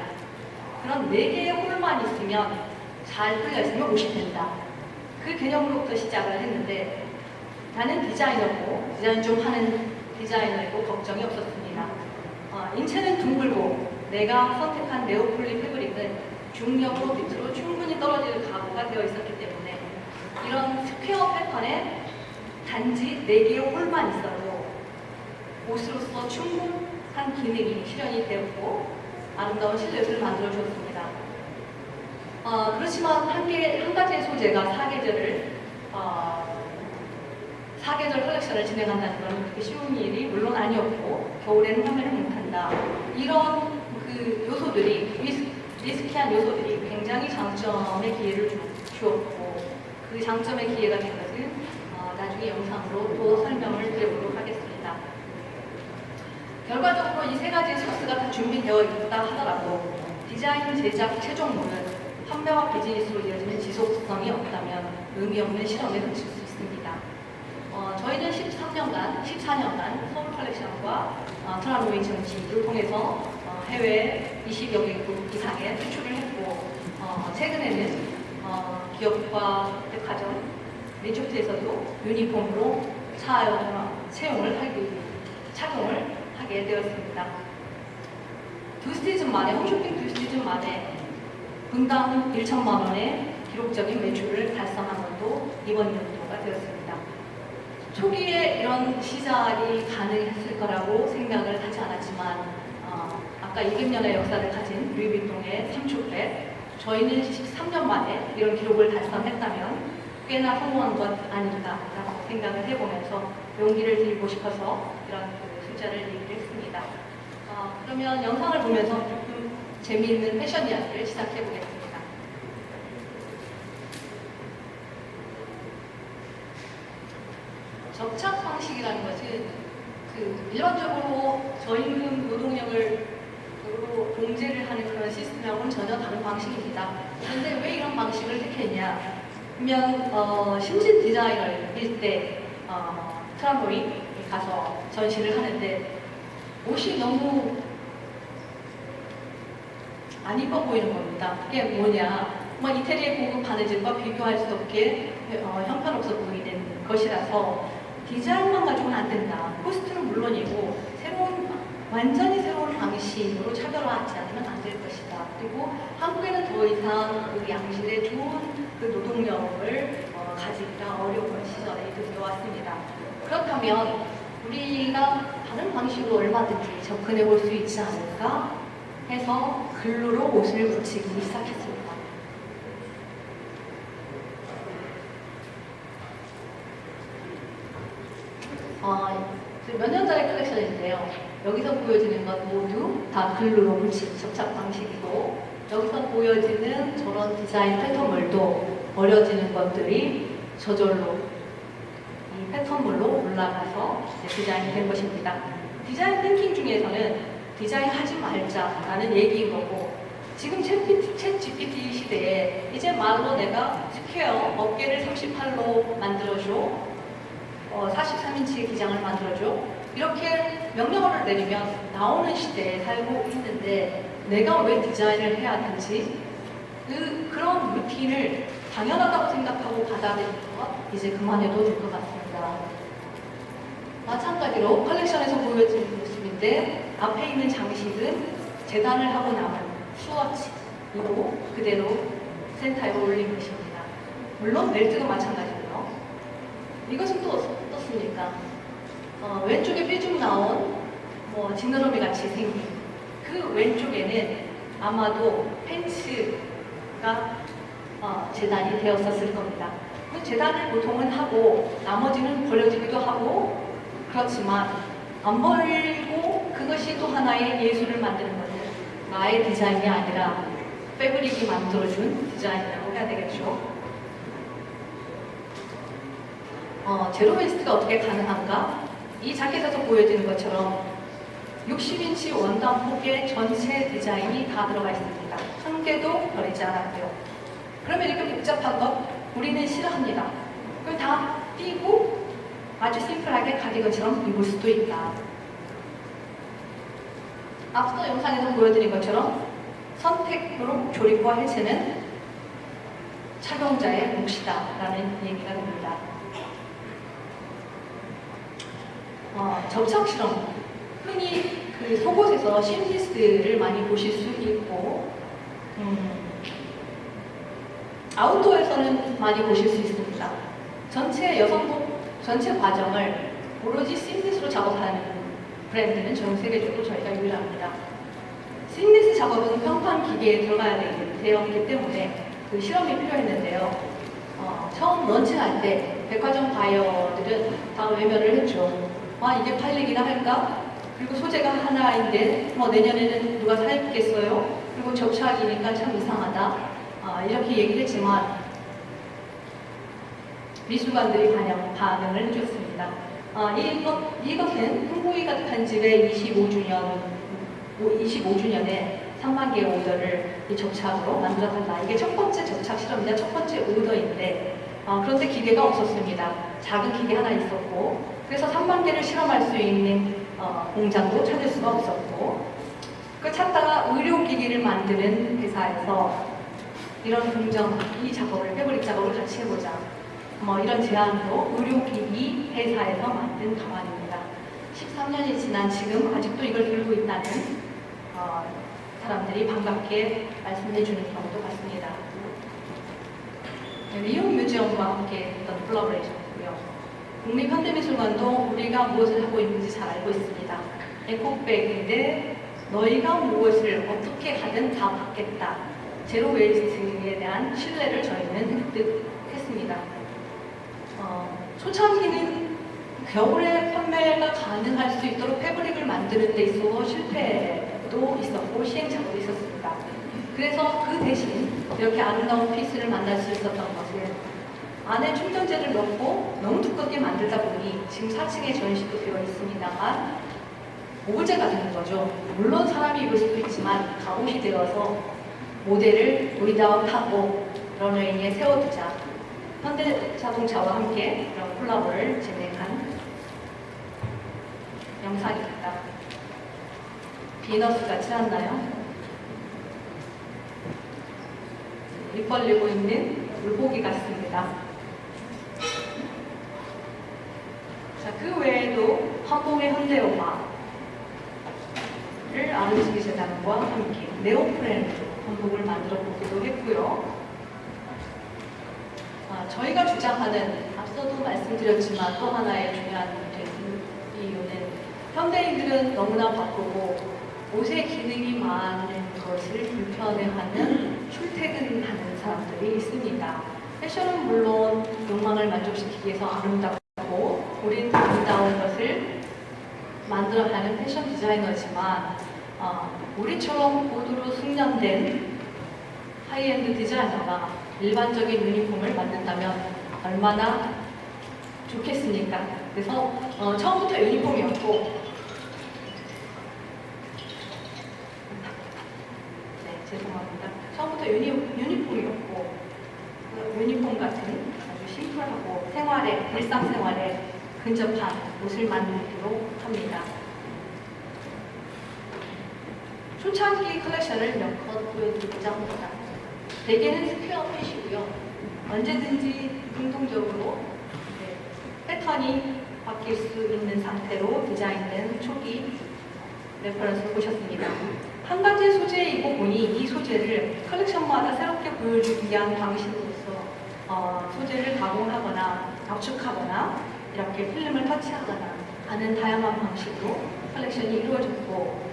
그런 4개의 홀만 있으면 잘 뚫려 있으면 옷이 된다. 그 개념으로부터 시작을 했는데 나는 디자이너고 디자인 좀 하는 디자이너이고 걱정이 없었습니다. 인체는 둥글고 내가 선택한 네오폴리 패브릭은 중력으로 밑으로 충분히 떨어질 각오가 되어 있었기 때문에 이런 스퀘어 패턴에 단지 4개의 홀만 있어도 옷으로서 충분한 기능이 실현이 되었고 아름다운 실루엣을 만들어 주었습니다. 그렇지만 한 가지의 소재가 사계절 컬렉션을 진행한다는 건 그렇게 쉬운 일이 물론 아니었고 겨울에는 판매를 못한다. 이런 그 요소들이 리스키한 요소들이 굉장히 장점의 기회를 주었고 그 장점의 기회가 된 것은 나중에 영상으로 또 설명을 드리도록 하겠습니다. 결과적으로 이 3가지의 소스가 다 준비되어 있다 하더라도 디자인, 제작, 최종물은 판매와 비즈니스로 이어지는 지속성이 없다면 의미 없는 실험에 그칠 수 있습니다. 저희는 14년간 서울 컬렉션과 트라노이 전시를 통해서 해외 20여 개국 이상에 수출을 했고 최근에는 기업과 백화점, 리조트에서도 유니폼으로 착용을 하게 되었습니다. 홈쇼핑 2시즌 만에 분당 1천만 원의 기록적인 매출을 달성한 것도 이번 연도가 되었습니다. 초기에 이런 시작이 가능했을 거라고 생각을 하지 않았지만 아까 200년의 역사를 가진 루이비통의 3초백 저희는 13년 만에 이런 기록을 달성했다면 꽤나 성공한 것 아닐까라고 생각을 해보면서 용기를 드리고 싶어서 이런 숫자를 얘기를 했습니다. 그러면 영상을 보면서 조금 재미있는 패션 이야기를 시작해 보겠습니다. 접착 방식이라는 것은 일반적으로 저임금 노동력을 공제를 하는 그런 시스템하고는 전혀 다른 방식입니다. 그런데 왜 이런 방식을 택했냐 하면 신진 디자이너일 때 트라노이 가서 전시를 하는데 옷이 너무 안 이뻐 보이는 겁니다. 그게 뭐냐 이태리의 고급 바느질과 비교할 수 없게 형편없어 보이는 것이라서 디자인만 가지고는 안 된다. 코스트는 물론이고 완전히 새로운 방식으로 차별화하지 않으면 안 될 것이다. 그리고 한국에는 더 이상 그 양질의 좋은 그 노동력을 가지기가 어려운 시절에 들어왔습니다. 그렇다면 우리가 다른 방식으로 얼마든지 접근해 볼 수 있지 않을까 해서 글루로 옷을 붙이기 시작했습니다. 몇 년 전의 컬렉션인데요. 여기서 보여지는 것 모두 다 글루로 붙인 접착 방식이고 여기서 보여지는 저런 디자인 패턴물도 버려지는 것들이 저절로 이 패턴물로 올라가서 디자인이 된 것입니다. 디자인 띵킹 중에서는 디자인 하지 말자라는 얘기인 거고 지금 챗 GPT 시대에 이제 말로 내가 스퀘어 어깨를 38로 만들어줘 43인치의 기장을 만들어줘 이렇게 명령어를 내리면 나오는 시대에 살고 있는데 내가 왜 디자인을 해야 하는지 그런 루틴을 당연하다고 생각하고 받아들이는 것 이제 그만해도 될 것 같습니다. 마찬가지로 컬렉션에서 보여지는 모습인데 앞에 있는 장식은 재단을 하고 남은 스와치로 그대로 센터에 올린 것입니다. 물론 벨트도 마찬가지고요. 이것은 또 어떻습니까? 왼쪽에 삐죽 나온 지느러미 같이 생긴 그 왼쪽에는 아마도 팬츠가 재단이 되었었을 겁니다. 그 재단을 보통은 하고 나머지는 버려지기도 하고 그렇지만 안 버리고 그것이 또 하나의 예술을 만드는 것은 나의 디자인이 아니라 패브릭이 만들어준 디자인이라고 해야 되겠죠. 제로 웨이스트가 어떻게 가능한가? 이 자켓에서 보여지는 것처럼 60인치 원단 폭의 전체 디자인이 다 들어가 있습니다. 한 개도 버리지 않았고요. 그러면 이렇게 복잡한 것 우리는 싫어합니다. 그럼 다 띄고 아주 심플하게 카디건처럼 입을 수도 있다. 앞서 영상에서 보여드린 것처럼 선택으로 조립과 해체는 착용자의 몫이다라는 얘기가 됩니다. 접착 실험. 흔히 그 속옷에서 심리스를 많이 보실 수 있고, 아웃도어에서는 많이 보실 수 있습니다. 전체 여성복 전체 과정을 오로지 심리스로 작업하는 브랜드는 전 세계적으로 저희가 유일합니다. 심리스 작업은 평판 기계에 들어가야 되었기 때문에 그 실험이 필요했는데요. 처음 런칭할 때 백화점 바이어들은 다 외면을 했죠. 이게 팔리기나 할까? 그리고 소재가 하나인데 내년에는 누가 사 입겠어요? 그리고 접착이니까 참 이상하다. 이렇게 얘기를 했지만 미술관들이 반응을 해줬습니다. 이것은 흥국이 가득한 집의 25주년에 3만 개의 오더를 이 접착으로 만들어달라. 이게 첫 번째 접착 실험이자 첫 번째 오더인데 그런데 기계가 없었습니다. 작은 기계 하나 있었고 그래서 3만 개를 실험할 수 있는 공장도 찾을 수가 없었고 그 찾다가 의료기기를 만드는 회사에서 이런 이 작업을, 패브릭 작업을 같이 해보자. 이런 제안으로 의료기기 회사에서 만든 가방입니다. 13년이 지난 지금 아직도 이걸 들고 있다는 사람들이 반갑게 말씀해 주는 경우도 같습니다. 리움 뮤지엄과 함께 했던 콜라보레이션이고요. 국립현대미술관도 우리가 무엇을 하고 있는지 잘 알고 있습니다. 에코백인데 너희가 무엇을 어떻게 하든 다 받겠다. 제로 웨이스트에 대한 신뢰를 저희는 획득했습니다. 초창기는 겨울에 판매가 가능할 수 있도록 패브릭을 만드는 데 있어서 실패도 있었고 시행착오도 있었습니다. 그래서 그 대신 이렇게 아름다운 피스를 만날 수 있었던 것은 안에 충전재를 넣고 너무 두껍게 만들다 보니 지금 4층에 전시도 되어 있습니다만 오브제가 되는 거죠. 물론 사람이 입을 수도 있지만 갑옷이 되어서 모델을 우리다운하고 런웨이에 세워두자. 현대자동차와 함께 이런 콜라보를 진행한 영상입니다. 비너스 같지 않나요? 입 벌리고 있는 물고기 같습니다. 자, 그 외에도 한복의 현대화를 아름지기 재단과 함께 네오프렌으로 한복을 만들어 보기도 했고요. 저희가 주장하는, 앞서도 말씀드렸지만 또 하나의 중요한 이유는 현대인들은 너무나 바쁘고 옷의 기능이 많은 것을 불편해하는 출퇴근하는 사람들이 있습니다. 패션은 물론 욕망을 만족시키기 위해서 아름답고 우린 아름다운 것을 만들어가는 패션 디자이너지만 우리처럼 고도로 숙련된 하이엔드 디자이너가 일반적인 유니폼을 만든다면 얼마나 좋겠습니까? 그래서 처음부터 유니폼이었고 죄송합니다. 처음부터 유니폼이었고 유니폼 같은 아주 심플하고 일상생활에 근접한 옷을 만들도록 합니다. 초창기 컬렉션을 몇 컷 보여드리고자 합니다. 대개는 스퀘어 핏이고요. 언제든지 능동적으로 패턴이 바뀔 수 있는 상태로 디자인된 초기 레퍼런스를 보셨습니다. 한 가지 소재이고 보니 이 소재를 컬렉션마다 새롭게 보여주기 위한 방식으로서 소재를 가공하거나 압축하거나 이렇게 필름을 터치하거나 하는 다양한 방식으로 컬렉션이 이루어졌고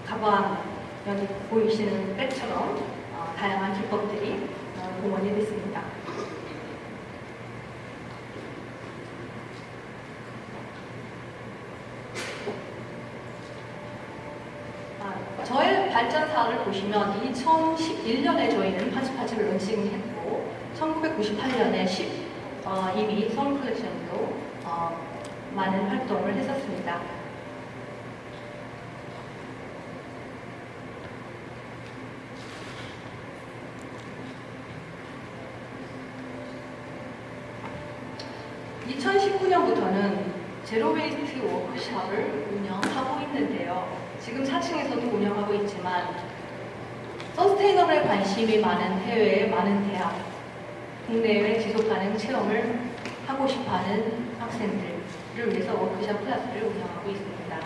가방, 여기 보이시는 백처럼 다양한 기법들이 공헌이 됐습니다. 저의 발전사를 보시면 2011년에 저희는 파츠파츠를 런칭했고 1998년에 이미 선 컬렉션으로 많은 활동을 했었습니다. (2019년부터는) 제로 웨이스트 워크숍을 운영하고 있는데요. 지금 4층에서도 운영하고 있지만 서스테이너블에 관심이 많은 해외의 많은 대학, 국내외 지속가능 체험을 하고 싶어하는 학생들을 위해서 워크숍 클래스를 운영하고 있습니다.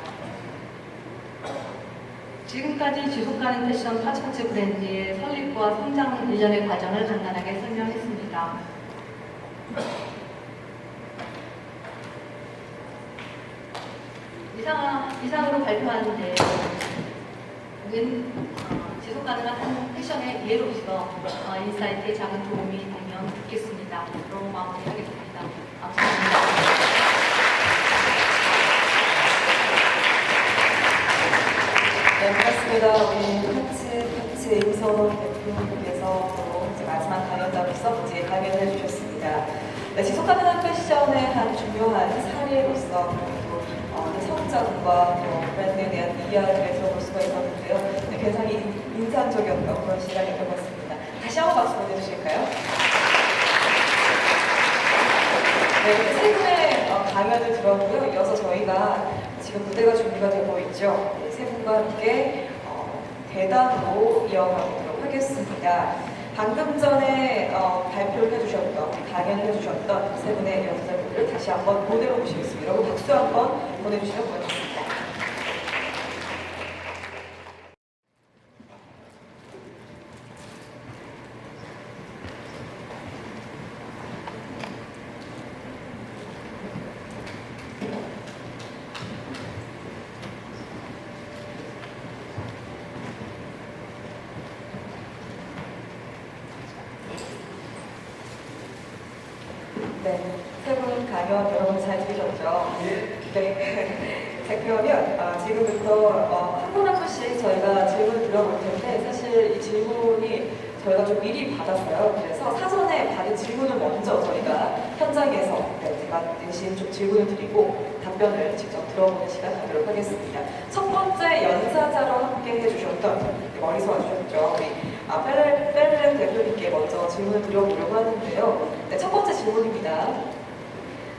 지금까지 지속가능 패션 파츠파츠 브랜드의 설립과 성장 이전의 과정을 간단하게 설명했습니다. 이상으로 발표하는 데는 지속가능한 패션의 예로서 인사이트에 작은 도움이 되면 좋겠습니다. 그럼 마무리하겠습니다. 감사합니다. 네, 반갑습니다. 우리 파츠 임선호 대표님께서 또 이제 마지막 강연자로서 이제 강연을 해주셨습니다. 네, 지속가능한 패션의 한 중요한 사례로서 또 성장과 또 브랜드에 대한 이야기를 들어볼 수가 있었는데요. 네, 굉장히 인상적이었던 그런 시간이었던 것 같습니다. 다시 한번 박수 보내주실까요? 네, 이렇게 세 분의 강연을 들었고요. 이어서 저희가 지금 무대가 준비가 되고 있죠. 네, 세 분과 함께 대담으로 이어가도록 하겠습니다. 방금 전에 발표를 해주셨던, 강연을 해주셨던 세 분의 연설분들을 다시 한번 무대로 모시겠습니다. 여러분 박수 한번 보내주시면 고맙습니다. 네, 세 분 강연 여러분 잘 들으셨죠? 네. 자, 그러면 지금부터 한 분 한 분씩 저희가 질문을 드려볼 텐데 사실 이 질문이 저희가 좀 미리 받았어요. 그래서 사전에 받은 질문을 먼저 저희가 현장에서 제가 대신 좀 질문을 드리고 답변을 직접 들어보는 시간 갖도록 하겠습니다. 첫 번째 연사자로 함께 해주셨던 머리서 와주셨죠. 우리 펠렌 대표님께 먼저 질문을 드려보려고 하는데요. 네, 첫 번째 질문입니다.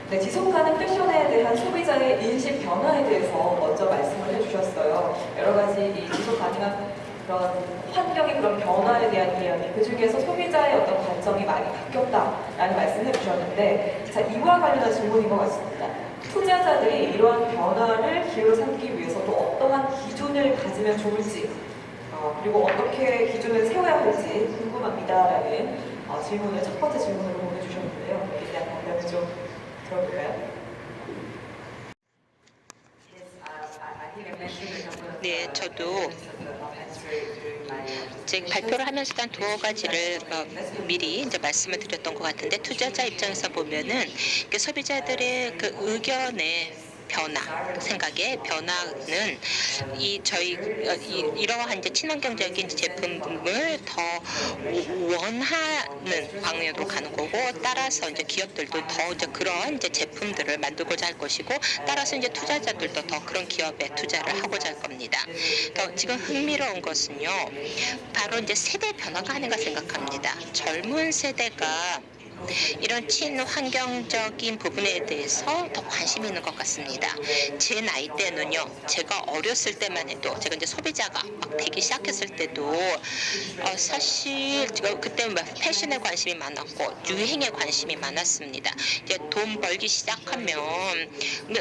네, 지속가능 패션에 대한 소비자의 인식 변화에 대해서 먼저 말씀을 해주셨어요. 여러 가지 이 지속가능한 그런 환경의 그런 변화에 대한 이야기, 그 중에서 소비자의 어떤 관점이 많이 바뀌었다라는 말씀을 해주셨는데, 자, 이와 관련한 질문인 것 같습니다. 투자자들이 이러한 변화를 기회로 삼기 위해서 또 어떠한 기준을 가지면 좋을지, 그리고 어떻게 기준을 세워야 할지 궁금합니다라는 질문을 첫 번째 질문으로 보내주셨는데요. 여기에 대한 답변을 좀 들어볼까요? 네, 저도 제 발표를 하면서 단 두어 가지를 미리 이제 말씀을 드렸던 것 같은데, 투자자 입장에서 보면은 소비자들의 그 의견의 변화, 생각의 변화는 이러한 이제 친환경적인 제품을 더 원하는 방향으로 가는 거고, 따라서 이제 기업들도 더 이제 그런 이제 제품들을 만들고자 할 것이고, 따라서 이제 투자자들도 더 그런 기업에 투자를 하고자 할 겁니다. 지금 흥미로운 것은요, 바로 이제 세대 변화가 아닌가 생각합니다. 젊은 세대가 이런 친환경적인 부분에 대해서 더 관심이 있는 것 같습니다. 제 나이 때는요, 제가 어렸을 때만 해도, 제가 이제 소비자가 막 되기 시작했을 때도 사실 그때 패션에 관심이 많았고 유행에 관심이 많았습니다. 이제 돈 벌기 시작하면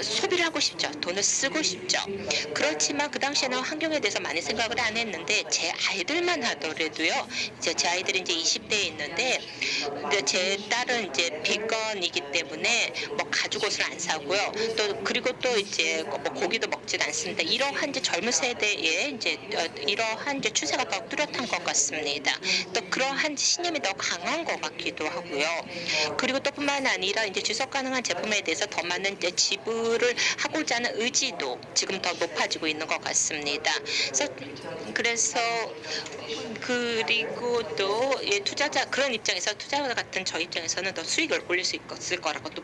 소비를 하고 싶죠. 돈을 쓰고 싶죠. 그렇지만 그 당시에는 환경에 대해서 많이 생각을 안 했는데, 제 아이들만 하더라도요, 이제 제 아이들이 이제 20대에 있는데, 제 딸은 이제 비건이기 때문에 뭐 가죽 옷을 안 사고요. 그리고 또 이제 뭐 고기도 먹질 않습니다. 이러한 이제 젊은 세대에 이제 이러한 이제 추세가 더 뚜렷한 것 같습니다. 또 그러한 신념이 더 강한 것 같기도 하고요. 그리고 또 뿐만 아니라 이제 지속 가능한 제품에 대해서 더 많은 이제 지불을 하고자 하는 의지도 지금 더 높아지고 있는 것 같습니다. 그래서 그리고 또 투자자, 그런 입장에서 투자자 같은 저 입장에서는 더 수익을 올릴 수 있을 거라고 또.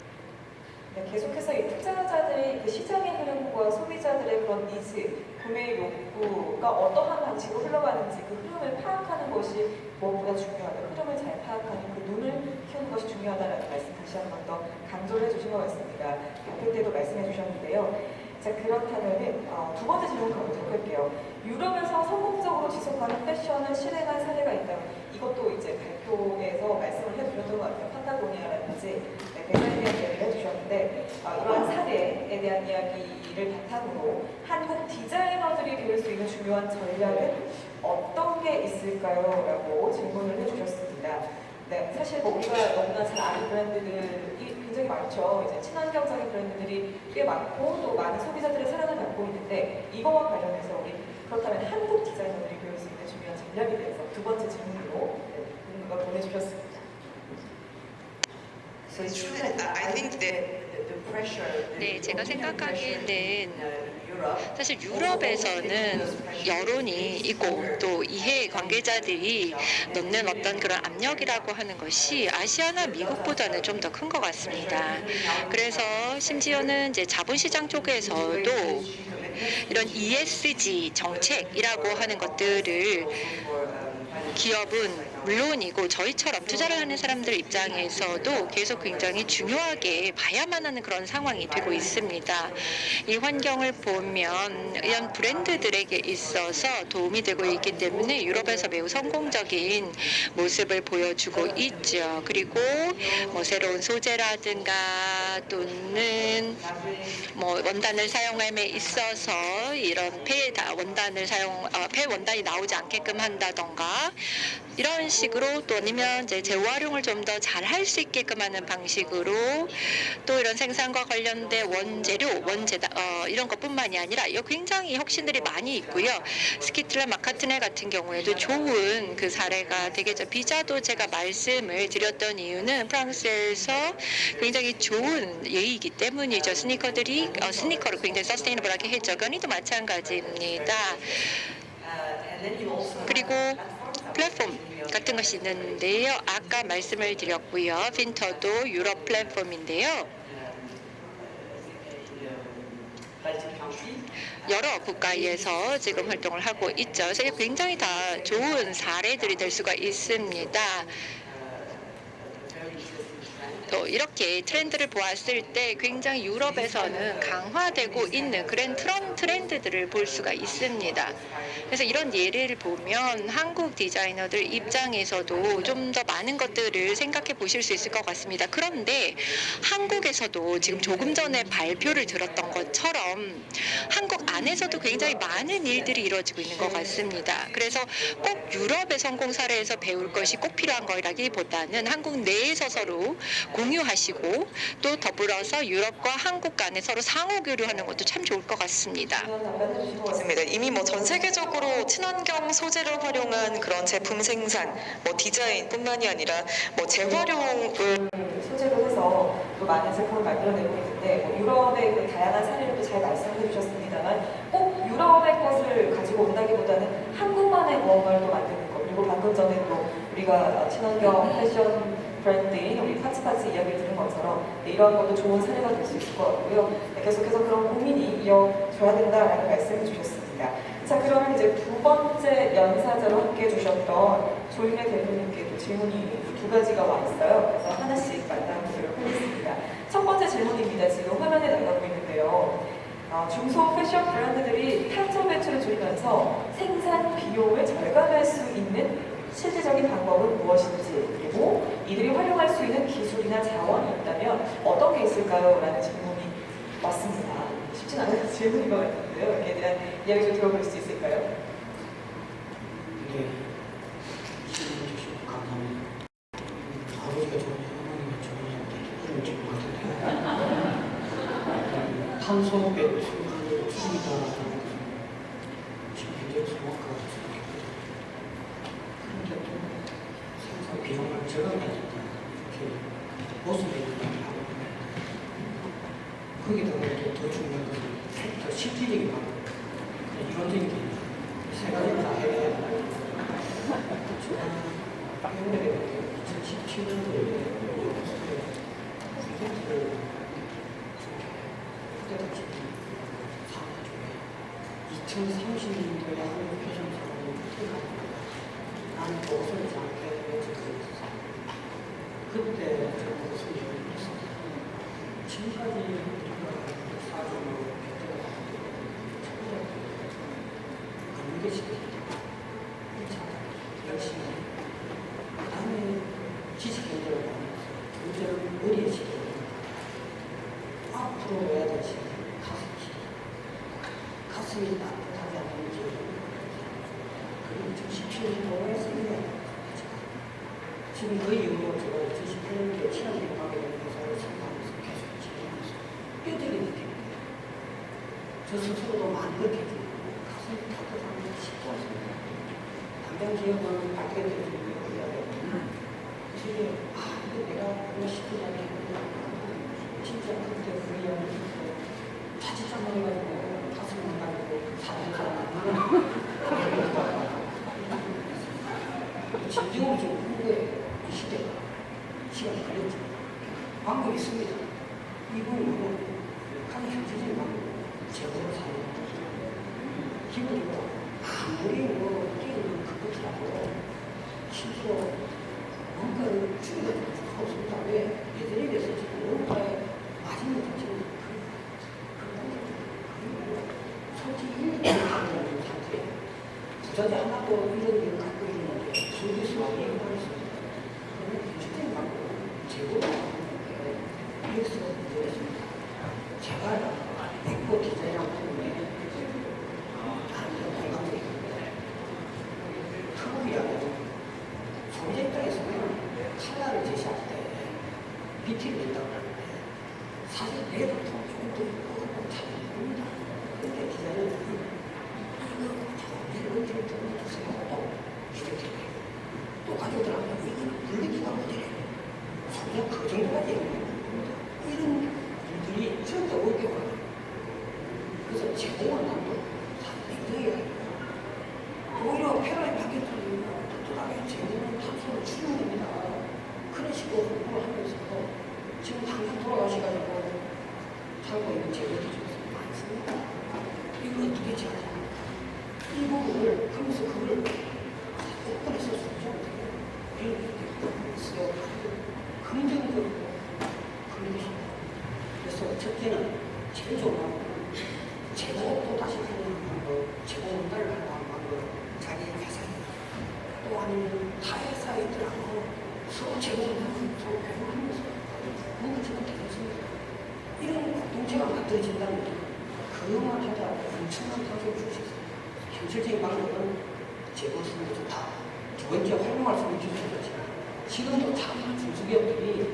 네, 계속해서 이 투자자들이 그 시장의 흐름과 소비자들의 그런 니즈, 구매 욕구가 어떠한 방식으로 흘러가는지 그 흐름을 파악하는 것이 무엇보다 중요하다. 흐름을 잘 파악하는 그 눈을 키우는 것이 중요하다라는 말씀 다시 한 번 더 강조를 해주신 것 같습니다. 발표 때도 말씀해 주셨는데요. 자, 그렇다면 두 번째 질문 가보도록 할게요. 유럽에서 성공적으로 지속하는 패션을 실행한 사례가 있다면 이것도 이제 발표에서 말씀을 해주셨던 것 같아요. 판타고니아라든지 베가에 대한 이야기를 해주셨는데 이러한 사례에 대한 이야기를 바탕으로 한국 디자이너들이 배울 수 있는 중요한 전략은 어떤 게 있을까요? 라고 질문을 해주셨습니다. 네, 사실 뭐 우리가 너무나 잘 아는 브랜드들이 굉장히 많죠. 이제 친환경적인 브랜드들이 꽤 많고 또 많은 소비자들의 사랑을 받고 있는데 이거와 관련해서 우리 그렇다면 한국 디자이너들이 배울 수 있는 중요한 전략에 대해서 두 번째 질문으로 걸 보내주셨습니다. So it's true that I think that the pressure. 네, 제가 생각하기에는 사실 유럽에서는 여론이 있고 또 이해 관계자들이 넣는 어떤 그런 압력이라고 하는 것이 아시아나 미국보다는 좀 더 큰 것 같습니다. 그래서 심지어는 이제 자본시장 쪽에서도 이런 ESG 정책이라고 하는 것들을 기업은 물론이고 저희처럼 투자를 하는 사람들 입장에서도 계속 굉장히 중요하게 봐야만 하는 그런 상황이 되고 있습니다. 이 환경을 보면 이런 브랜드들에게 있어서 도움이 되고 있기 때문에 유럽에서 매우 성공적인 모습을 보여주고 있죠. 그리고 뭐 새로운 소재라든가 또는 뭐 원단을 사용함에 있어서 이런 폐원단이 나오지 않게끔 한다던가 이런 식으로 또 아니면 이제 재활용을 좀 더 잘 할 수 있게끔 하는 방식으로 또 이런 생산과 관련된 원재료, 이런 것뿐만이 아니라 이 굉장히 혁신들이 많이 있고요. 스키틀러 마카트네 같은 경우에도 좋은 그 사례가 되겠죠. 비자도 제가 말씀을 드렸던 이유는 프랑스에서 굉장히 좋은 예이기 때문이죠. 스니커를 굉장히 서스테이너블하게 했죠. 건이도 마찬가지입니다. 그리고 플랫폼 같은 것이 있는데요. 아까 말씀을 드렸고요. 핀터도 유럽 플랫폼인데요. 여러 국가에서 지금 활동을 하고 있죠. 그래서 굉장히 다 좋은 사례들이 될 수가 있습니다. 또 이렇게 트렌드를 보았을 때 굉장히 유럽에서는 강화되고 있는 그런 트렌드들을 볼 수가 있습니다. 그래서 이런 예를 보면 한국 디자이너들 입장에서도 좀 더 많은 것들을 생각해 보실 수 있을 것 같습니다. 그런데 한국에서도 지금 조금 전에 발표를 들었던 것처럼 한국 안에서도 굉장히 많은 일들이 이루어지고 있는 것 같습니다. 그래서 꼭 유럽의 성공 사례에서 배울 것이 꼭 필요한 거라기보다는 한국 내에서 서로 공유하시고 또 더불어서 유럽과 한국 간에 서로 상호 교류하는 것도 참 좋을 것 같습니다. 맞습니다. 이미 뭐 전 세계적으로 친환경 소재를 활용한 그런 제품 생산, 뭐 디자인뿐만이 아니라 뭐 재활용을 소재로 해서 또 많은 제품을 만들어내고 있는데 뭐 유럽의 그 다양한 사례를 잘 말씀해 주셨습니다만 꼭 유럽의 것을 가지고 온다기보다는 한국만의 무언가를 또 만드는 것 그리고 방금 전에 또 우리가 친환경 패션 브랜드인 우리 파츠파츠 이야기를 들은 것처럼 이러한 것도 좋은 사례가 될 수 있을 것 같고요. 계속해서 그런 고민이 이어져야 된다라는 말씀을 주셨습니다. 자, 그러면 이제 두 번째 연사자로 함께 해주셨던 조인혜 대표님께도 질문이 두 가지가 와 있어요. 그래서 하나씩 만나보도록 하겠습니다. 첫 번째 질문입니다. 지금 화면에 나가고 있는데요. 중소 패션 브랜드들이 탄소 배출을 줄이면서 생산 비용을 절감할 수 있는 실질적인 방법은 무엇인지 그리고 이들이 활용할 수 있는 기술이나 자원이 있다면 어떤 게 있을까요? 라는 질문이 왔습니다. 쉽진 않은 질문인 것 같은데요. 여기에 대한 이야기 좀 들어볼 수 있을까요? 네. 질문 주시고 감사합니다. 아버지가 좋은 어머니가 좋은 질문 같은데 탄소 배출을 줄이다라는 것은 지금 굉장히 정확하고 생산 비용을 절감해야 된다. 이렇게 모습을 하고 거기다가 더 중요한 것은 더 실질적인 방법, 이론적인 세 가지를 다 해야 된다. 딱 연결해서 2017년도에 프로젝트를 그때도 4년 중에 2030년도에 한국 패션사로 태어났습니다. 나는 옷을 장학회 여직을 했었어요. 그때 저는 무슨 일을 했었어요. 지금까지 우리가 사주로 결제가 나왔는데 걷는 게 싫습니다. 열심히 그 다음에 지식 경제를 하면서 경제를 머리에 지키고 앞으로 해야 될 시기 가슴이 따뜻하지 않는지 그리고 2017년도에 생겨야 지금 그 이후로 제가 2018년도에 친환경 가게 된 회사를 생각하면서 계속 진행하면서 뼈저리 느낍니다. 저 스스로도 많이 느끼고 가슴이 따뜻한 게 쉽지 않습니다. 당장 기업은 밝게 되는 게 해야 되거든요. 그래서 이게 이거 내가 그거 쉽게 하겠구나. 진짜 그때 그 이야기를 듣고 자칫잘못 해가지고 가슴을 가지고 사는 진정으로 좀 후회 이 시대가 시간이 걸렸죠. 방법이 있습니다. 이분은 가장 현실적인 방법 제대로 사는 거죠. 기본적으로 아무리 끼는 그것이라도 실제로 뭔가를 줄여주고 싶습니다. 왜 예전에 비해서 지금 뭔가에 마지막 자체는 솔직히 일하는 상태 부자재 하나도 이런 일을 갖고 있는데 소비수와 얘기를 했습니다. 그러면 현실적인 방법은 재고를 하는 건데 이럴 수가 문제였습니다. 제가 백보 디자인하고 때문에 다른 공감도 있는데 특급 이야기는 소비자 입장에서는 칼라를 제시할 때 BT를 낸다고 하는데 사실 내 보통 조금 더 잘 모릅니다. 근데 디자인은 이거 이렇게 두세요. 이렇게 또 가족들한테 이거는 분리기가 못해. 소비자 그 정도까지 이런 일들이 절대 없게 와요. 그래서 제공을 하는 건 굉장히 오히려 패러다임 바뀌었더니 똘똘하게 제공은 탄소를 줄여냅니다. 그런 식으로 공부를 하면서 지금 당장 돌아가셔가지고 살고 있는 재료들이 좀 많습니다. 이걸 어떻게 제하냐. 이 부분을 하면서 그걸 오픈해서 수정 이런 쓰여 긍정적으로 그런 것입니다. 그래서 첫째는 제일 좋은 방법은 재고도 다시 하는 방법, 재고 분달을 하는 방법, 자기 회사에 또 아니면 타 회사들하고 서로 재고를 하는 서로 교류하면서 뭔가 지금 되겠습니다. 이런 공동체가 만들어진다면 그것만 하더라도 엄청난 탄소를 줄 수 있습니다. 현실적인 방법은 재고 쓰는 게 좋다. 두 번째 활용할 수 있는 기술이 좋지만 지금도 참 중소기업들이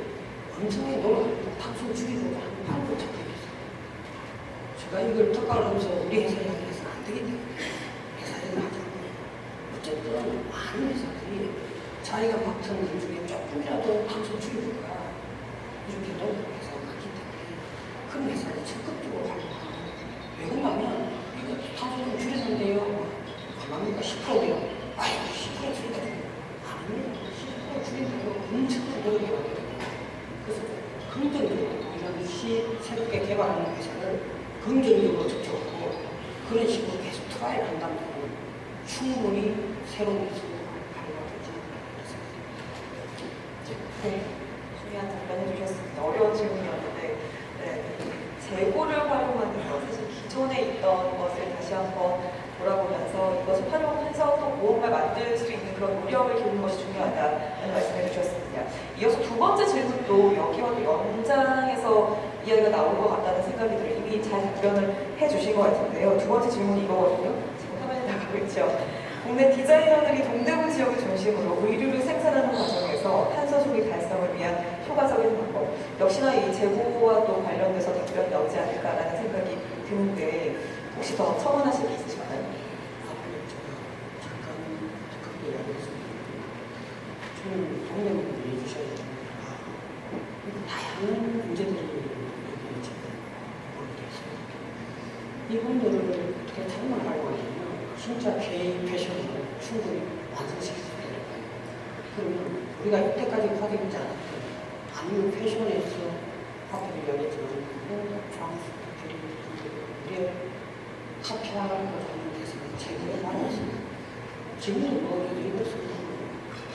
엄청나게 노력합니다. 탄소를 줄이려고 하는 방법을 찾고 있습니다. 제가 이걸 특강을 하면서 우리 회사에 해서는 안 되기 때문에 회사에는 하지 않고요. 어쨌든 많은 회사들이 자기가 맡은 일 중에 조금이라도 탄소 줄여볼까 이렇게 노력해서 많기 때문에 큰 회사를 적극적으로 활용하고 왜 그러냐면 이거 탄소 좀 줄였는데요. 얼마입니까? 10%요. 아유 10% 줄여가지고 아닙니다. 10% 줄인다고 엄청난 노력이 많거든요. 그래서 긍정적으로 이런 새롭게 개발하는 회사를 긍정적으로 접촉하고 그런 식으로 계속 트라이를 한다면 충분히 새로운 기술을 활용하지 않습니다. 네, 중요한 답변 해주셨습니다. 어려운 질문이었는데 재고를 활용하는 것, 사실 기존에 있던 것을 다시 한번 돌아보면서 이것을 활용해서 또 무언가 만들 수 있는 그런 노력을 기르는 것이 중요하다는 말씀해 주셨습니다. 이어서 두 번째 질문도 여기와 또 연장해서 이야기가 나올 것 같다는 생각이 들어요. 이미 잘 답변을 해주신 것 같은데요. 두 번째 질문이 이거거든요. 지금 화면에 나가고 있죠. 국내 디자이너들이 동대구 지역을 중심으로 의류를 생산하는 과정에서 탄소 소비 달성을 위한 효과적인 방법, 역시나 이 재고와 또 관련돼서 답변이 나오지 않을까라는 생각이 드는데 혹시 더 첨언하실 게 있으실까요? 앞에 제가 잠깐 그렇게 이야기했습니다. 저는 동네분들 이해해 주셔야 됩니다. 다양한 문제들이 여기 지금 보게 있습니다. 이분들을 어떻게 참여를 활용하냐면 진짜 K 패션을 충분히 완성시킬 수 있는 거예요. 그러면 우리가 이때까지 과대되지 않았던 아니면 패션에서 앞에 이야기했지만 프랑스, 우리의 카피하는 것을 세계에 나왔습니다. 지금은 뭐 이런 것은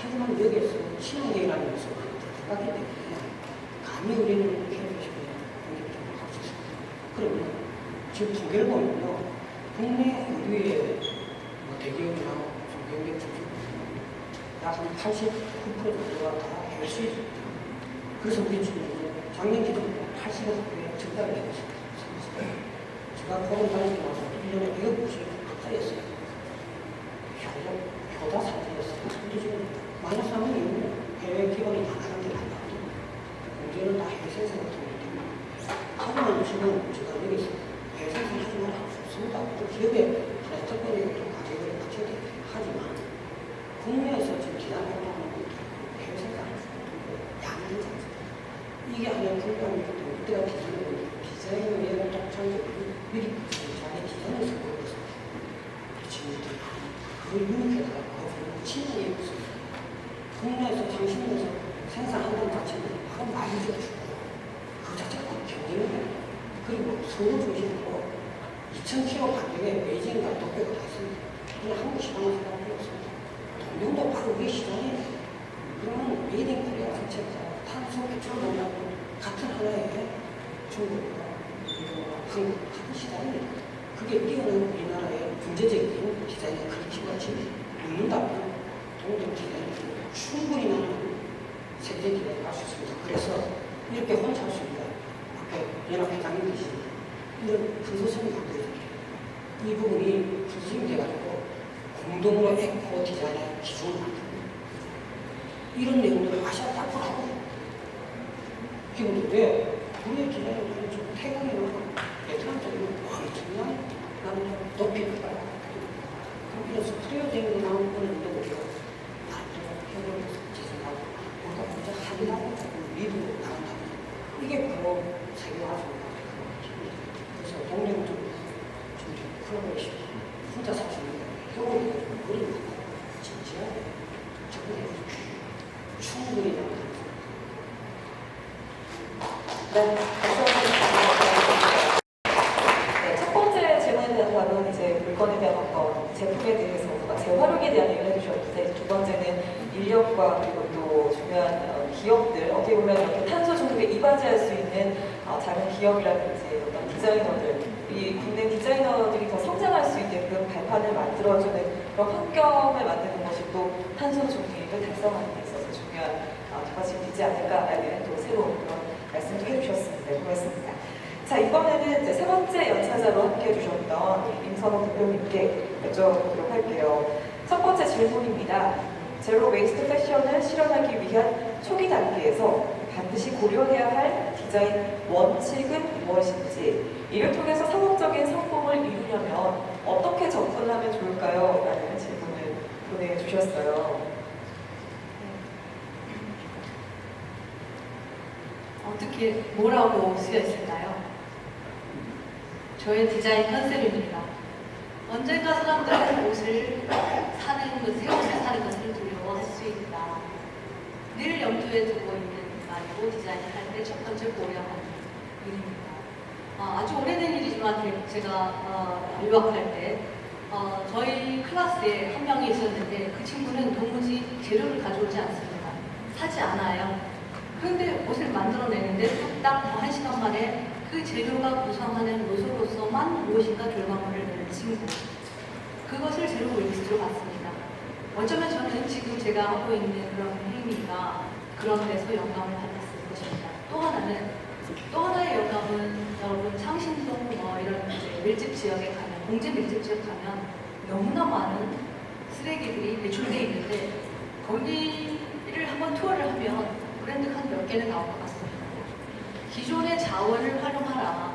하지만 여기에서 친환경이라는 것을 들어가기 때문에 감히 우리는 이렇게 해주시고 공격적으로 할 수 있습니다. 그러면 지금 통계를 보면요, 국내 의류의 대기업이나 중견기업 중심 약한 89% 정도가 다 해외 수입입니다. 그래서 우리 지금 작년 기준 85%의 증가를 하고 있습니다. 제가 고른 다니기 와서 1년에 190억 가까이 했어요. 효자 사태였어요. 근데 지금 마이너스 하는 이유는 해외 기업이 다 나간 게 아니거든요. 문제는 다 해외 생산 같은 거기 때문에. 하지만 지금 제가 여기서 해외 생산 하지 말라 할 수 없습니다. 기업에 하나의 특별히 가격을 맞춰야 하지만 국내에서 지금 기단 활동하는 해외 생산을 양이 되지 않습니다. 이게 하나의 불가능이 때문에 이때가 디자인의 독창적인 미리 자기 디자인을 쓰고 있습니다. 지금부터 그 유혹에다가 그 친하게 있습니다. 국내에서 장신에서 생산한다는 자체는 바로 많이 지어주고 그 자체가 경쟁이에요. 그리고 서울 중심으로 2,000km 반경에 베이징과 도쿄가 다 있습니다. 그냥 한국 시장을 생각할 필요 없습니다. 동경도 바로 우리 시장이에요. 그러면 메이드 인 코리아 자체가 탄소 배출 농락도 같은 하나의 중국과 한국 같은 시장입니다. 그게 뛰어난 우리나라의 경제적인 디자인의 크리티같이 묻는다면 동경 디자인이 충분히 나는 세계 디자인을 할 수 있습니다. 그래서 이렇게 혼자 할 수 있는 앞에 연합회장님이시 이런 분소성이 안 되죠. 이 부분이 분소성이 돼가지고 공동으로 에코 디자인의 기준을 만듭니다. 이런 내용들을 아시아 딱 하고 기본적으로 왜 우리의 디자인은 좀 태국이나 베트남 쪽에는 엄청난 나는 높이 올라가요. 그럼 이런 스트레오적인 거 나오는 거는 또 우리가 나름대로 협력을 제작하고 우리가 먼저 합의하고 미국으로 나간다면 이게 바로 세계화입니다. 그래서 동맹을 좀 풀어보시고 혼자 살 수 있는 경우를 우리는 진지하게 접근해 충분히 나옵니다. 네, 첫 번째 질문에 대한 답은 이제 물건에 대한 어떤 제품에 대해서 재활용에 대한 얘기를 해주셨는데, 두 번째는 인력과 그리고 또 중요한 기업들, 어떻게 보면 이렇게 탄소 중립에 이바지할 수 있는 작은 기업이라든지 어떤 디자이너들, 이 국내 디자이너들이 더 성장할 수 있게끔 발판을 만들어주는 그런 환경을 만드는 것이 또 탄소 중립을 달성하는 데 있어서 중요한 뒷받침이 되지 않을까라는 또 새로운 그런 말씀도 해주셨습니다. 고맙습니다. 자, 이번에는 이제 세 번째 연차자로 함께 해주셨던 임선호 대표님께 여쭤보도록 할게요. 첫 번째 질문입니다. 제로 웨이스트 패션을 실현하기 위한 초기 단계에서 반드시 고려해야 할 디자인 원칙은 무엇인지, 이를 통해서 상업적인 성공을 이루려면 어떻게 접근하면 좋을까요? 라는 질문을 보내주셨어요. 어떻게 뭐라고 쓰여 있을까요? 저의 디자인 컨셉입니다. 언젠가 사람들은 옷을 사는 것, 새 옷을 사는 것을 두려워할 수 있다. 늘 염두에 두고 있는 말이고 디자인을 할 때 첫 번째 고려하는 일입니다. 아주 오래된 일이지만 제가 유학할 때 저희 클래스에 한 명이 있었는데 그 친구는 도무지 재료를 가져오지 않습니다. 사지 않아요. 그런데 옷을 만들어내는데 딱 1시간 만에 그 재료가 구성하는 요소로서만 무엇인가 결과물을 내는 친구. 그것을 제로 웨이스트로 봤습니다. 어쩌면 저는 지금 제가 하고 있는 그런 행위가 그런 데서 영감을 받았을 것입니다. 또 하나의 영감은 여러분 창신동 이런 이제 밀집 지역에 가면, 공제 밀집 지역 가면 너무나 많은 쓰레기들이 배출되어 있는데 거기를 한번 투어를 하면 브랜드 한 몇 개는 나올 것 같습니다. 기존의 자원을 활용하라.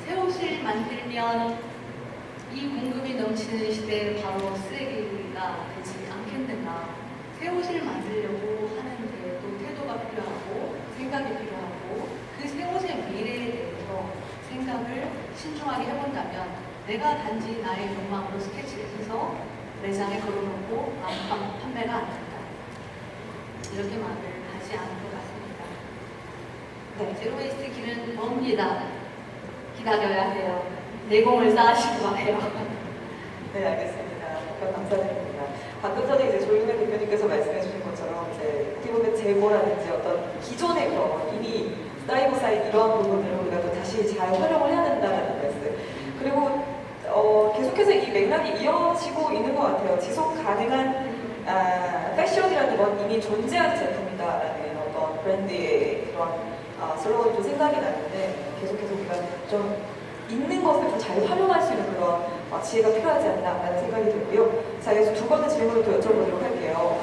새 옷을 만들면 이 공급이 넘치는 시대에 바로 쓰레기가 되지 않겠는가. 새 옷을 만들려고 하는데 또 태도가 필요하고 생각이 필요하고 그 새 옷의 미래에 대해서 생각을 신중하게 해본다면 내가 단지 나의 욕망으로 스케치를 해서 매장에 걸어놓고 판매가 안 된다. 이렇게 말을 하지 않을 것 같습니다. 네, 제로웨이스트 길은 멉니다. 기다려야 해요. 내공을 쌓으시고 가요. 네, 알겠습니다. 답변 감사드립니다. 방금 전에 이제 조윤혜 대표님께서 말씀해 주신 것처럼 이제 어떻게 보면 재고라든지 어떤 기존의 그런 이미 쌓이고 쌓인 이런 부분들을 우리가 또 다시 잘 활용을 해야 된다는 말씀. 그리고 계속해서 이 맥락이 이어지고 있는 것 같아요. 지속 가능한 패션이라는 건 이미 존재하는 제품이다라는 어떤 브랜드의 그런 슬로건이 좀 생각이 나는데 계속해서 우리가 좀 있는 것을 좀 잘 활용할 수 있는 그런 지혜가 필요하지 않나라는 생각이 들고요. 자, 그래서 두 번째 질문을 또 여쭤보도록 할게요.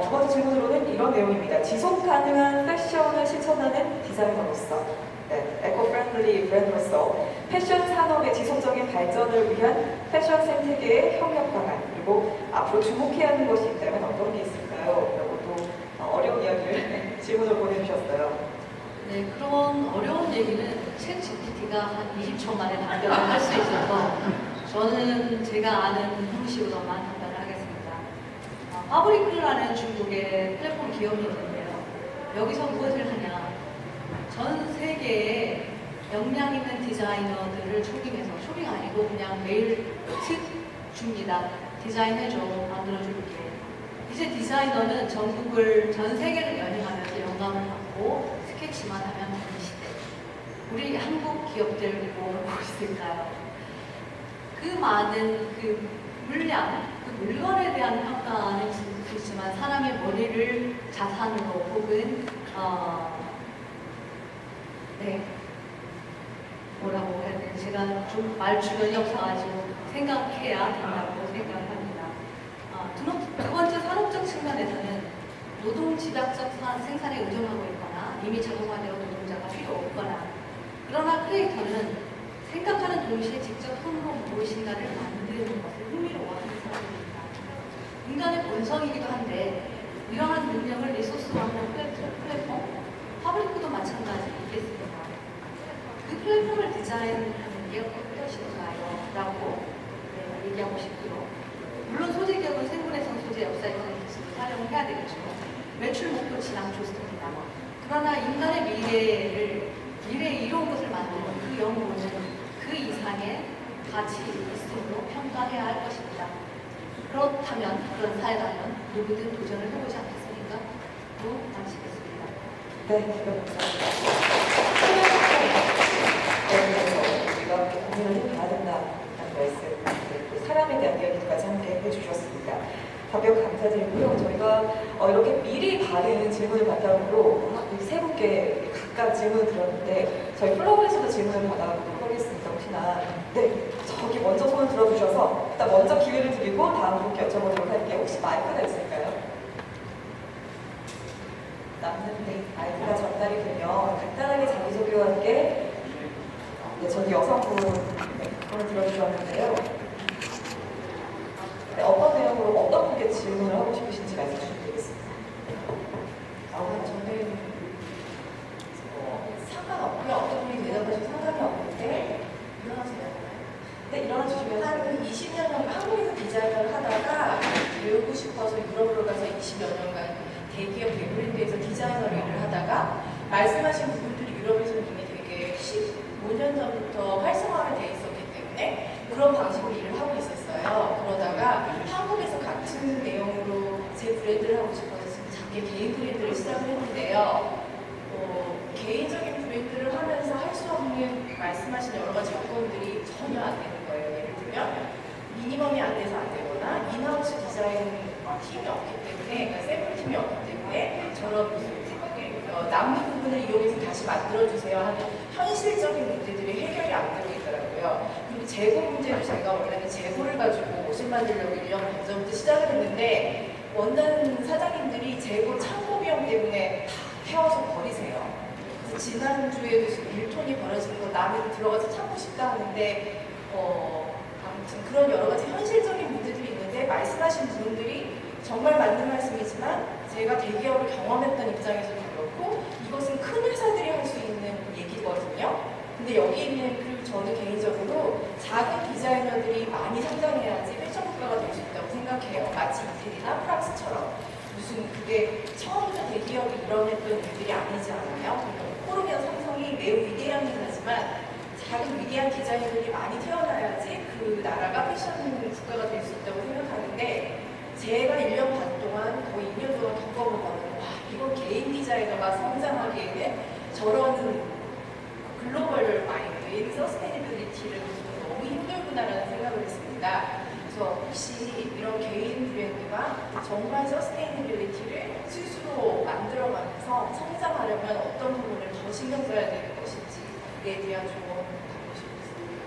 두 번째 질문으로는 이런 내용입니다. 지속 가능한 패션을 실천하는 디자이너로서, 에코-프렌들리 브랜드로서 패션 산업의 지속적인 발전을 위한 패션 생태계의 협력 방안, 그리고 앞으로 주목해야 하는 것이 있다면 어떤 게 있을까요? 라고 또 어려운 이야기를 질문을 보내주셨어요. 네, 그런 어려운 얘기는 챗 GPT가 한 20초 만에 답변을 할 수 있어서 저는 제가 아는 형식으로만 답변을 하겠습니다. 파브리크라는 중국의 플랫폼 기업이 있는데요. 여기서 무엇을 하냐? 전 세계에 역량 있는 디자이너들을 초빙해서, 초빙 아니고 그냥 메일 틱 줍니다. 디자인해줘, 만들어줄게. 이제 디자이너는 전 세계를 여행하면서 영감을 받고 스케치만 하면 되는 시대. 우리 한국 기업들 뭐라고 있을까요? 그 많은 그 물량, 그 물건에 대한 평가는 있지만 사람의 머리를 자산으로 혹은 뭐라고 해야 되지? 제가 좀 말 주변이 없어가지고 생각해야 된다고 생각합니다. 두 번째 산업적 측면에서는 노동 집약적 생산에 의존하고 있거나 이미 자동화되어 노동자가 필요 없거나, 그러나 크리에이터는 생각하는 동시에 직접 손으로 무엇인가를 만드는 것을 흥미로워하는 사람입니다. 인간의 본성이기도 한데 이러한 능력을 리소스화하는 플랫폼, 파브리크도 마찬가지 있겠습니다. 그 플랫폼을 디자인하는 게 어떠실까요? 라고 얘기하고 싶고요. 물론 소재 기업은 생분해성 소재 업사이클 기술을 활용해야 되겠죠. 매출 목표 지향 좋습니다. 그러나 인간의 미래에 이로운 것을 만드는 그 연구는 그 이상의 가치 있음으로 평가해야 할 것입니다. 그렇다면, 그런 사회라면 누구든 도전을 해보지 않겠습니까? 또 마치겠습니다. 네, 감사합니다. 우리가 고민을 해봐야 된다는 말씀, 그리고 사람에 대한 이야기까지 함께 해주셨습니다. 답변 감사드리고요. 저희가 이렇게 미리 받은 질문을 바탕으로 세 분께 각각 질문을 드렸는데 저희 플로우에서도 질문을 받아보도록 하겠습니다. 혹시나 저기 먼저 손을 들어주셔서 일단 먼저 기회를 드리고 다음 분께 여쭤보도록 할게요. 혹시 마이크가 있을까요? 남는데 마이크가 전달이 되면 간단하게 자기소개와 함께 저기 여성분 손을 들어주셨는데요. 어떤 내용으로 어떤 분께 질문을 하고 싶으신지 말씀해 주시면 되겠습니다. 저는 상관없고요. 어떤 분이 대답하셔도 상관이 없는데 일어나세요. 네, 일어나 주시면 한 20년 정도 한국에서 디자이너를 하다가 배우고 싶어서 유럽으로 가서 20여 년간 대기업 대브랜드에서 디자이너로 일을 하다가 말씀하신 부분들이 유럽에서는 이미 되게 15년 전부터 활성화가 돼 있었기 때문에 그런 방식으로 일을 하고 있었어요. 그러다가 한국에서 같은 내용으로 제 브랜드를 하고 싶어서 자기 개인 브랜드를 시작을 했는데요. 개인적인 브랜드를 하면서 할 수 없는 말씀하신 여러 가지 요건들이 전혀 안 되는 거예요. 예를 들면 미니멈이 안 돼서 안 되거나 인하우스 디자인 팀이 없기 때문에, 그러니까 샘플 팀이 없기 때문에 저런 남는 부분을 이용해서 다시 만들어주세요 하는 현실적인 문제들이 해결이 안 되고 있더라고요. 그리고 재고 문제도 제가 원래는 재고를 가지고 옷을 만들려고 1년 전부터 시작을 했는데 원단 사장님들이 재고 창고 비용 때문에 다 태워서 버리세요. 그래서 지난주에도 지금 1톤이 벌어지는 거 남이 들어가서 참고 싶다 하는데 아무튼 그런 여러 가지 현실적인 문제들이 있는데 말씀하신 부분들이 정말 맞는 말씀이지만 제가 대기업을 경험했던 입장에서도 그렇고 이것은 큰 회사들이 할 수 있는 얘기거든요. 근데 여기 있는, 그리고 저는 개인적으로 작은 디자이너들이 많이 성장해야지 패션 국가가 될 수 있다고 생각해요. 마치 이태리나 프랑스처럼. 무슨 그게 처음부터 대기업이 일어났던 일들이 아니지 않아요? 그러니까 코르기와 삼성이 매우 위대한 회사지만 다른 위대한 디자이너들이 많이 태어나야지 그 나라가 패션 국가가 될 수 있다고 생각하는데 제가 1년 반 동안 거의 2년 동안 겪어본 거는 와 이건 개인 디자이너가 성장하기에는 저런 글로벌 마인드인 서스테이너빌리티를 너무 힘들구나라는 생각을 했습니다. 그래서 혹시 이런 개인 브랜드가 정말 서스테이너빌리티를 스스로 만들어가면서 성장하려면 어떤 부분을 더 신경 써야 되는 것인지에 대한 조언을 듣고 싶습니다.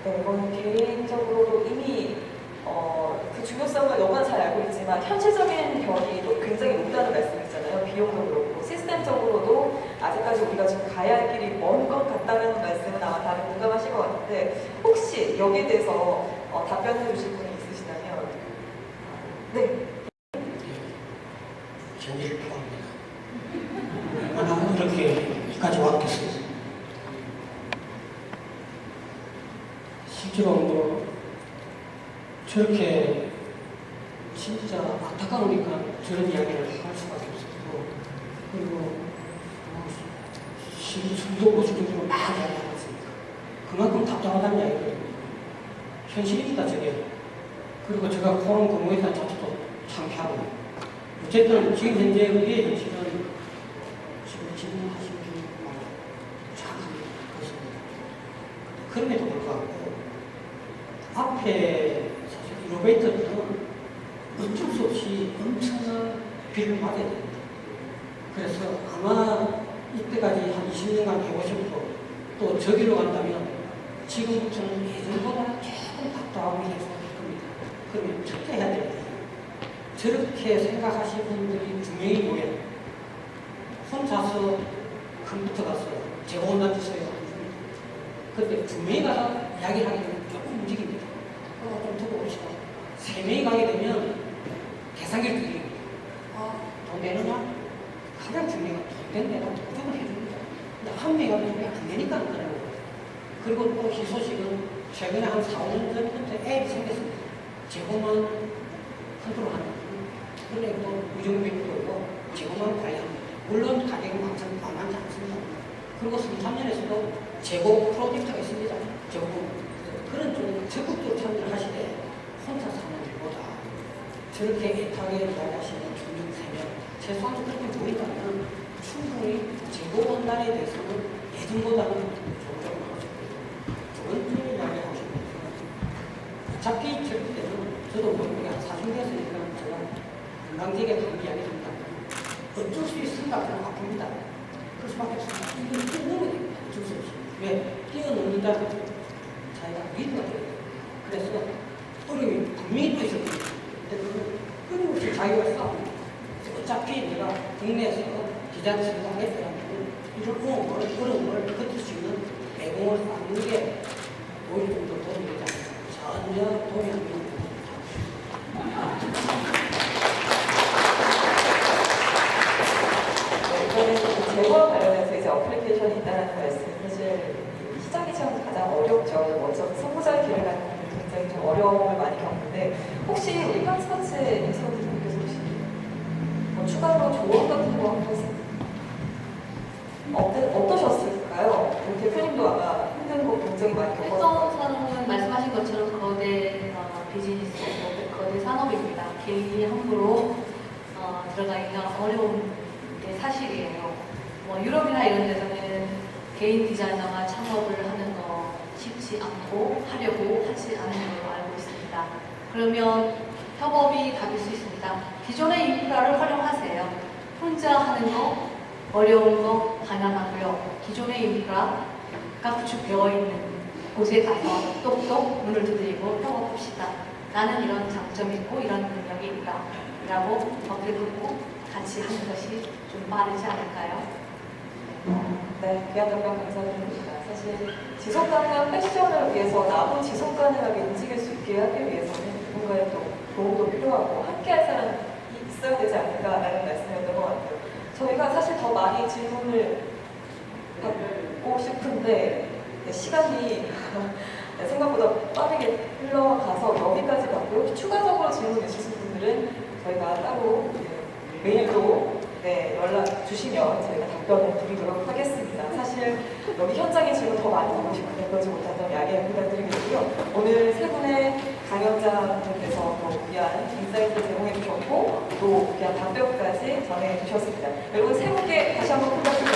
네, 이거는 개인적으로도 이미 그 중요성을 너무나 잘 알고 있지만 현실적인 벽이 굉장히 높다는 말씀이잖아요. 비용도 그렇고 시스템적으로도 아직까지 우리가 지금 가야 할 길이 먼 것 같다는 말씀은 아마 다들 공감하실 것 같은데 혹시 여기에 대해서 답변해 주실 분이 있으시다면 네. 견디를 표합니다. 얼마나 이렇게까지 왔겠어요. 실제로 뭐 저렇게 진짜 안타까우니까 저런 이야기를 할 수밖에 없었고 그리고 숨도 못 쉬게 좀 막 이야기하지 않습니까? 그만큼 답답하다는 이야기거든요. 현실입니다 저게. 그리고 제가 포럼 근무에 대한 자체도 창피하고 어쨌든 지금 현재 우리의 현실은 지금 질문하신 분이 정확합니다. 그렇습니다. 그럼에도 불구하고 앞에 사실 이노베이터들은 어쩔 수 없이 엄청난 비를 맞아야 됩니다. 그래서 아마 이때까지 한 20년간 해보셔도 또 저 길로 간다면 지금부터는 예전보다 조금 답답하게 해서 할 겁니다. 그러면 첫째 해야 됩니다. 저렇게 생각하시는 분들이 두 명이 모여 혼자서 컴퓨터 가서 제공한다는 짓을 그런데 두 명이 가서 이야기를 하게 되면 조금 움직입니다. 좀 두고 봅시다. 세 명이 가게 되면 계산기를 두드립니다. 돈 내느냐? 가장 중요한 건 돈 된 데는 무조건 해줍니다. 근데 한 명이 가면 안 되니까 안 그러는 거예요. 그리고 또 희소식은 최근에 한 4, 5년 전부터 앱이 생겼습니다. 재고만 컨트롤하는 그런데 또 무정비도 재고만 관리합니다. 물론 가격은 만만치 않습니다. 그리고 3, 3년에서도 재고 프로젝트가 있습니다. 재고 그런 좀 적극적으로 참여를 하시되 혼자 사는 일보다 저렇게 애타게 이야기하시는 중증 3명 최소한 그렇게 보인다면 충분히 재고 원단에 대해서는 예전보다는 조금 두 번째 이야기하고 싶은 것은 어차피 저럴 때는 저도 모르게 한 40대였으니까 제가 건강지게 감기 이야기합니다. 어쩔 수 있습니다. 그냥 아픕니다. 그럴 수밖에 없습니다. 이걸 뛰어넘어야 됩니다. 어쩔 수 없이. 왜? 뛰어넘는다 자기가 리드가 돼요. 그래서 어려움이 분명히 또 있을 겁니다. 근데 그걸 끊임없이 자기가 싸웁니다. 어차피 내가 국내에서 기자를 생각했더라면 이런 어려운 걸 걷을 수 있는 내공을 쌓는 게 오히려 좀 더 도움이 되지 않을까. 전혀 도움이 안 됩니다. 이번에는 재고와 관련해서 이제 어플리케이션이 있다는 말씀이 사실 시장이 참 가장 어렵죠. 먼저 선구자의 길을 가는 분들 굉장히 좀 어려움을 많이 겪는데 혹시 우리 팡스포츠 인스트럭터님께서 혹시 뭐 추가로 조언 같은 거 하셨어요? 어떠셨을까요? 우리 대표님도 아마 힘든 거 굉장히 많이 겪었어요. 패션산업은 말씀하신 것처럼 거대 비즈니스, 거대 산업입니다. 개인이 함부로 들어가기가 어려운 게 사실이에요. 뭐 유럽이나 이런 데서는 개인 디자이너가 창업을 하는 거 쉽지 않고 하려고 하지 않는 걸로 알고 있습니다. 그러면 협업이 답일 수 있습니다. 기존의 인프라를 활용하세요. 혼자 하는 거 어려운 거 가능하고요. 기존의 인프라가 구축되어 있는 곳에 가서 똑똑 문을 두드리고 협업합시다. 나는 이런 장점이 있고 이런 능력이 있다. 라고 어깨를 긋고 같이 하는 것이 좀 빠르지 않을까요? 네, 귀한 답변 감사드립니다. 사실 지속 가능한 패션을 위해서 나도 지속 가능하게 움직일 수 있게 하기 위해서는 누군가의 또 도움도 필요하고 함께할 사람이 있어야 되지 않을까라는 말씀이었던 것 같아요. 저희가 사실 더 많이 질문을 받고 싶은데 시간이 생각보다 빠르게 흘러가서 여기까지 봤고요. 추가적으로 질문 있으신 분들은 저희가 따로 메일로 네, 연락 주시면 저희가 답변을 드리도록 하겠습니다. 사실 여기 현장에 지금 더 많이 보고 싶은데 그러지 못한 점 양해 부탁드리겠고요. 오늘 세 분의 강연자분들께서 또 귀한 인사이트를 제공해 주셨고 또 귀한 답변까지 전해 주셨습니다. 여러분 세 분께 다시 한번 부탁드립니다.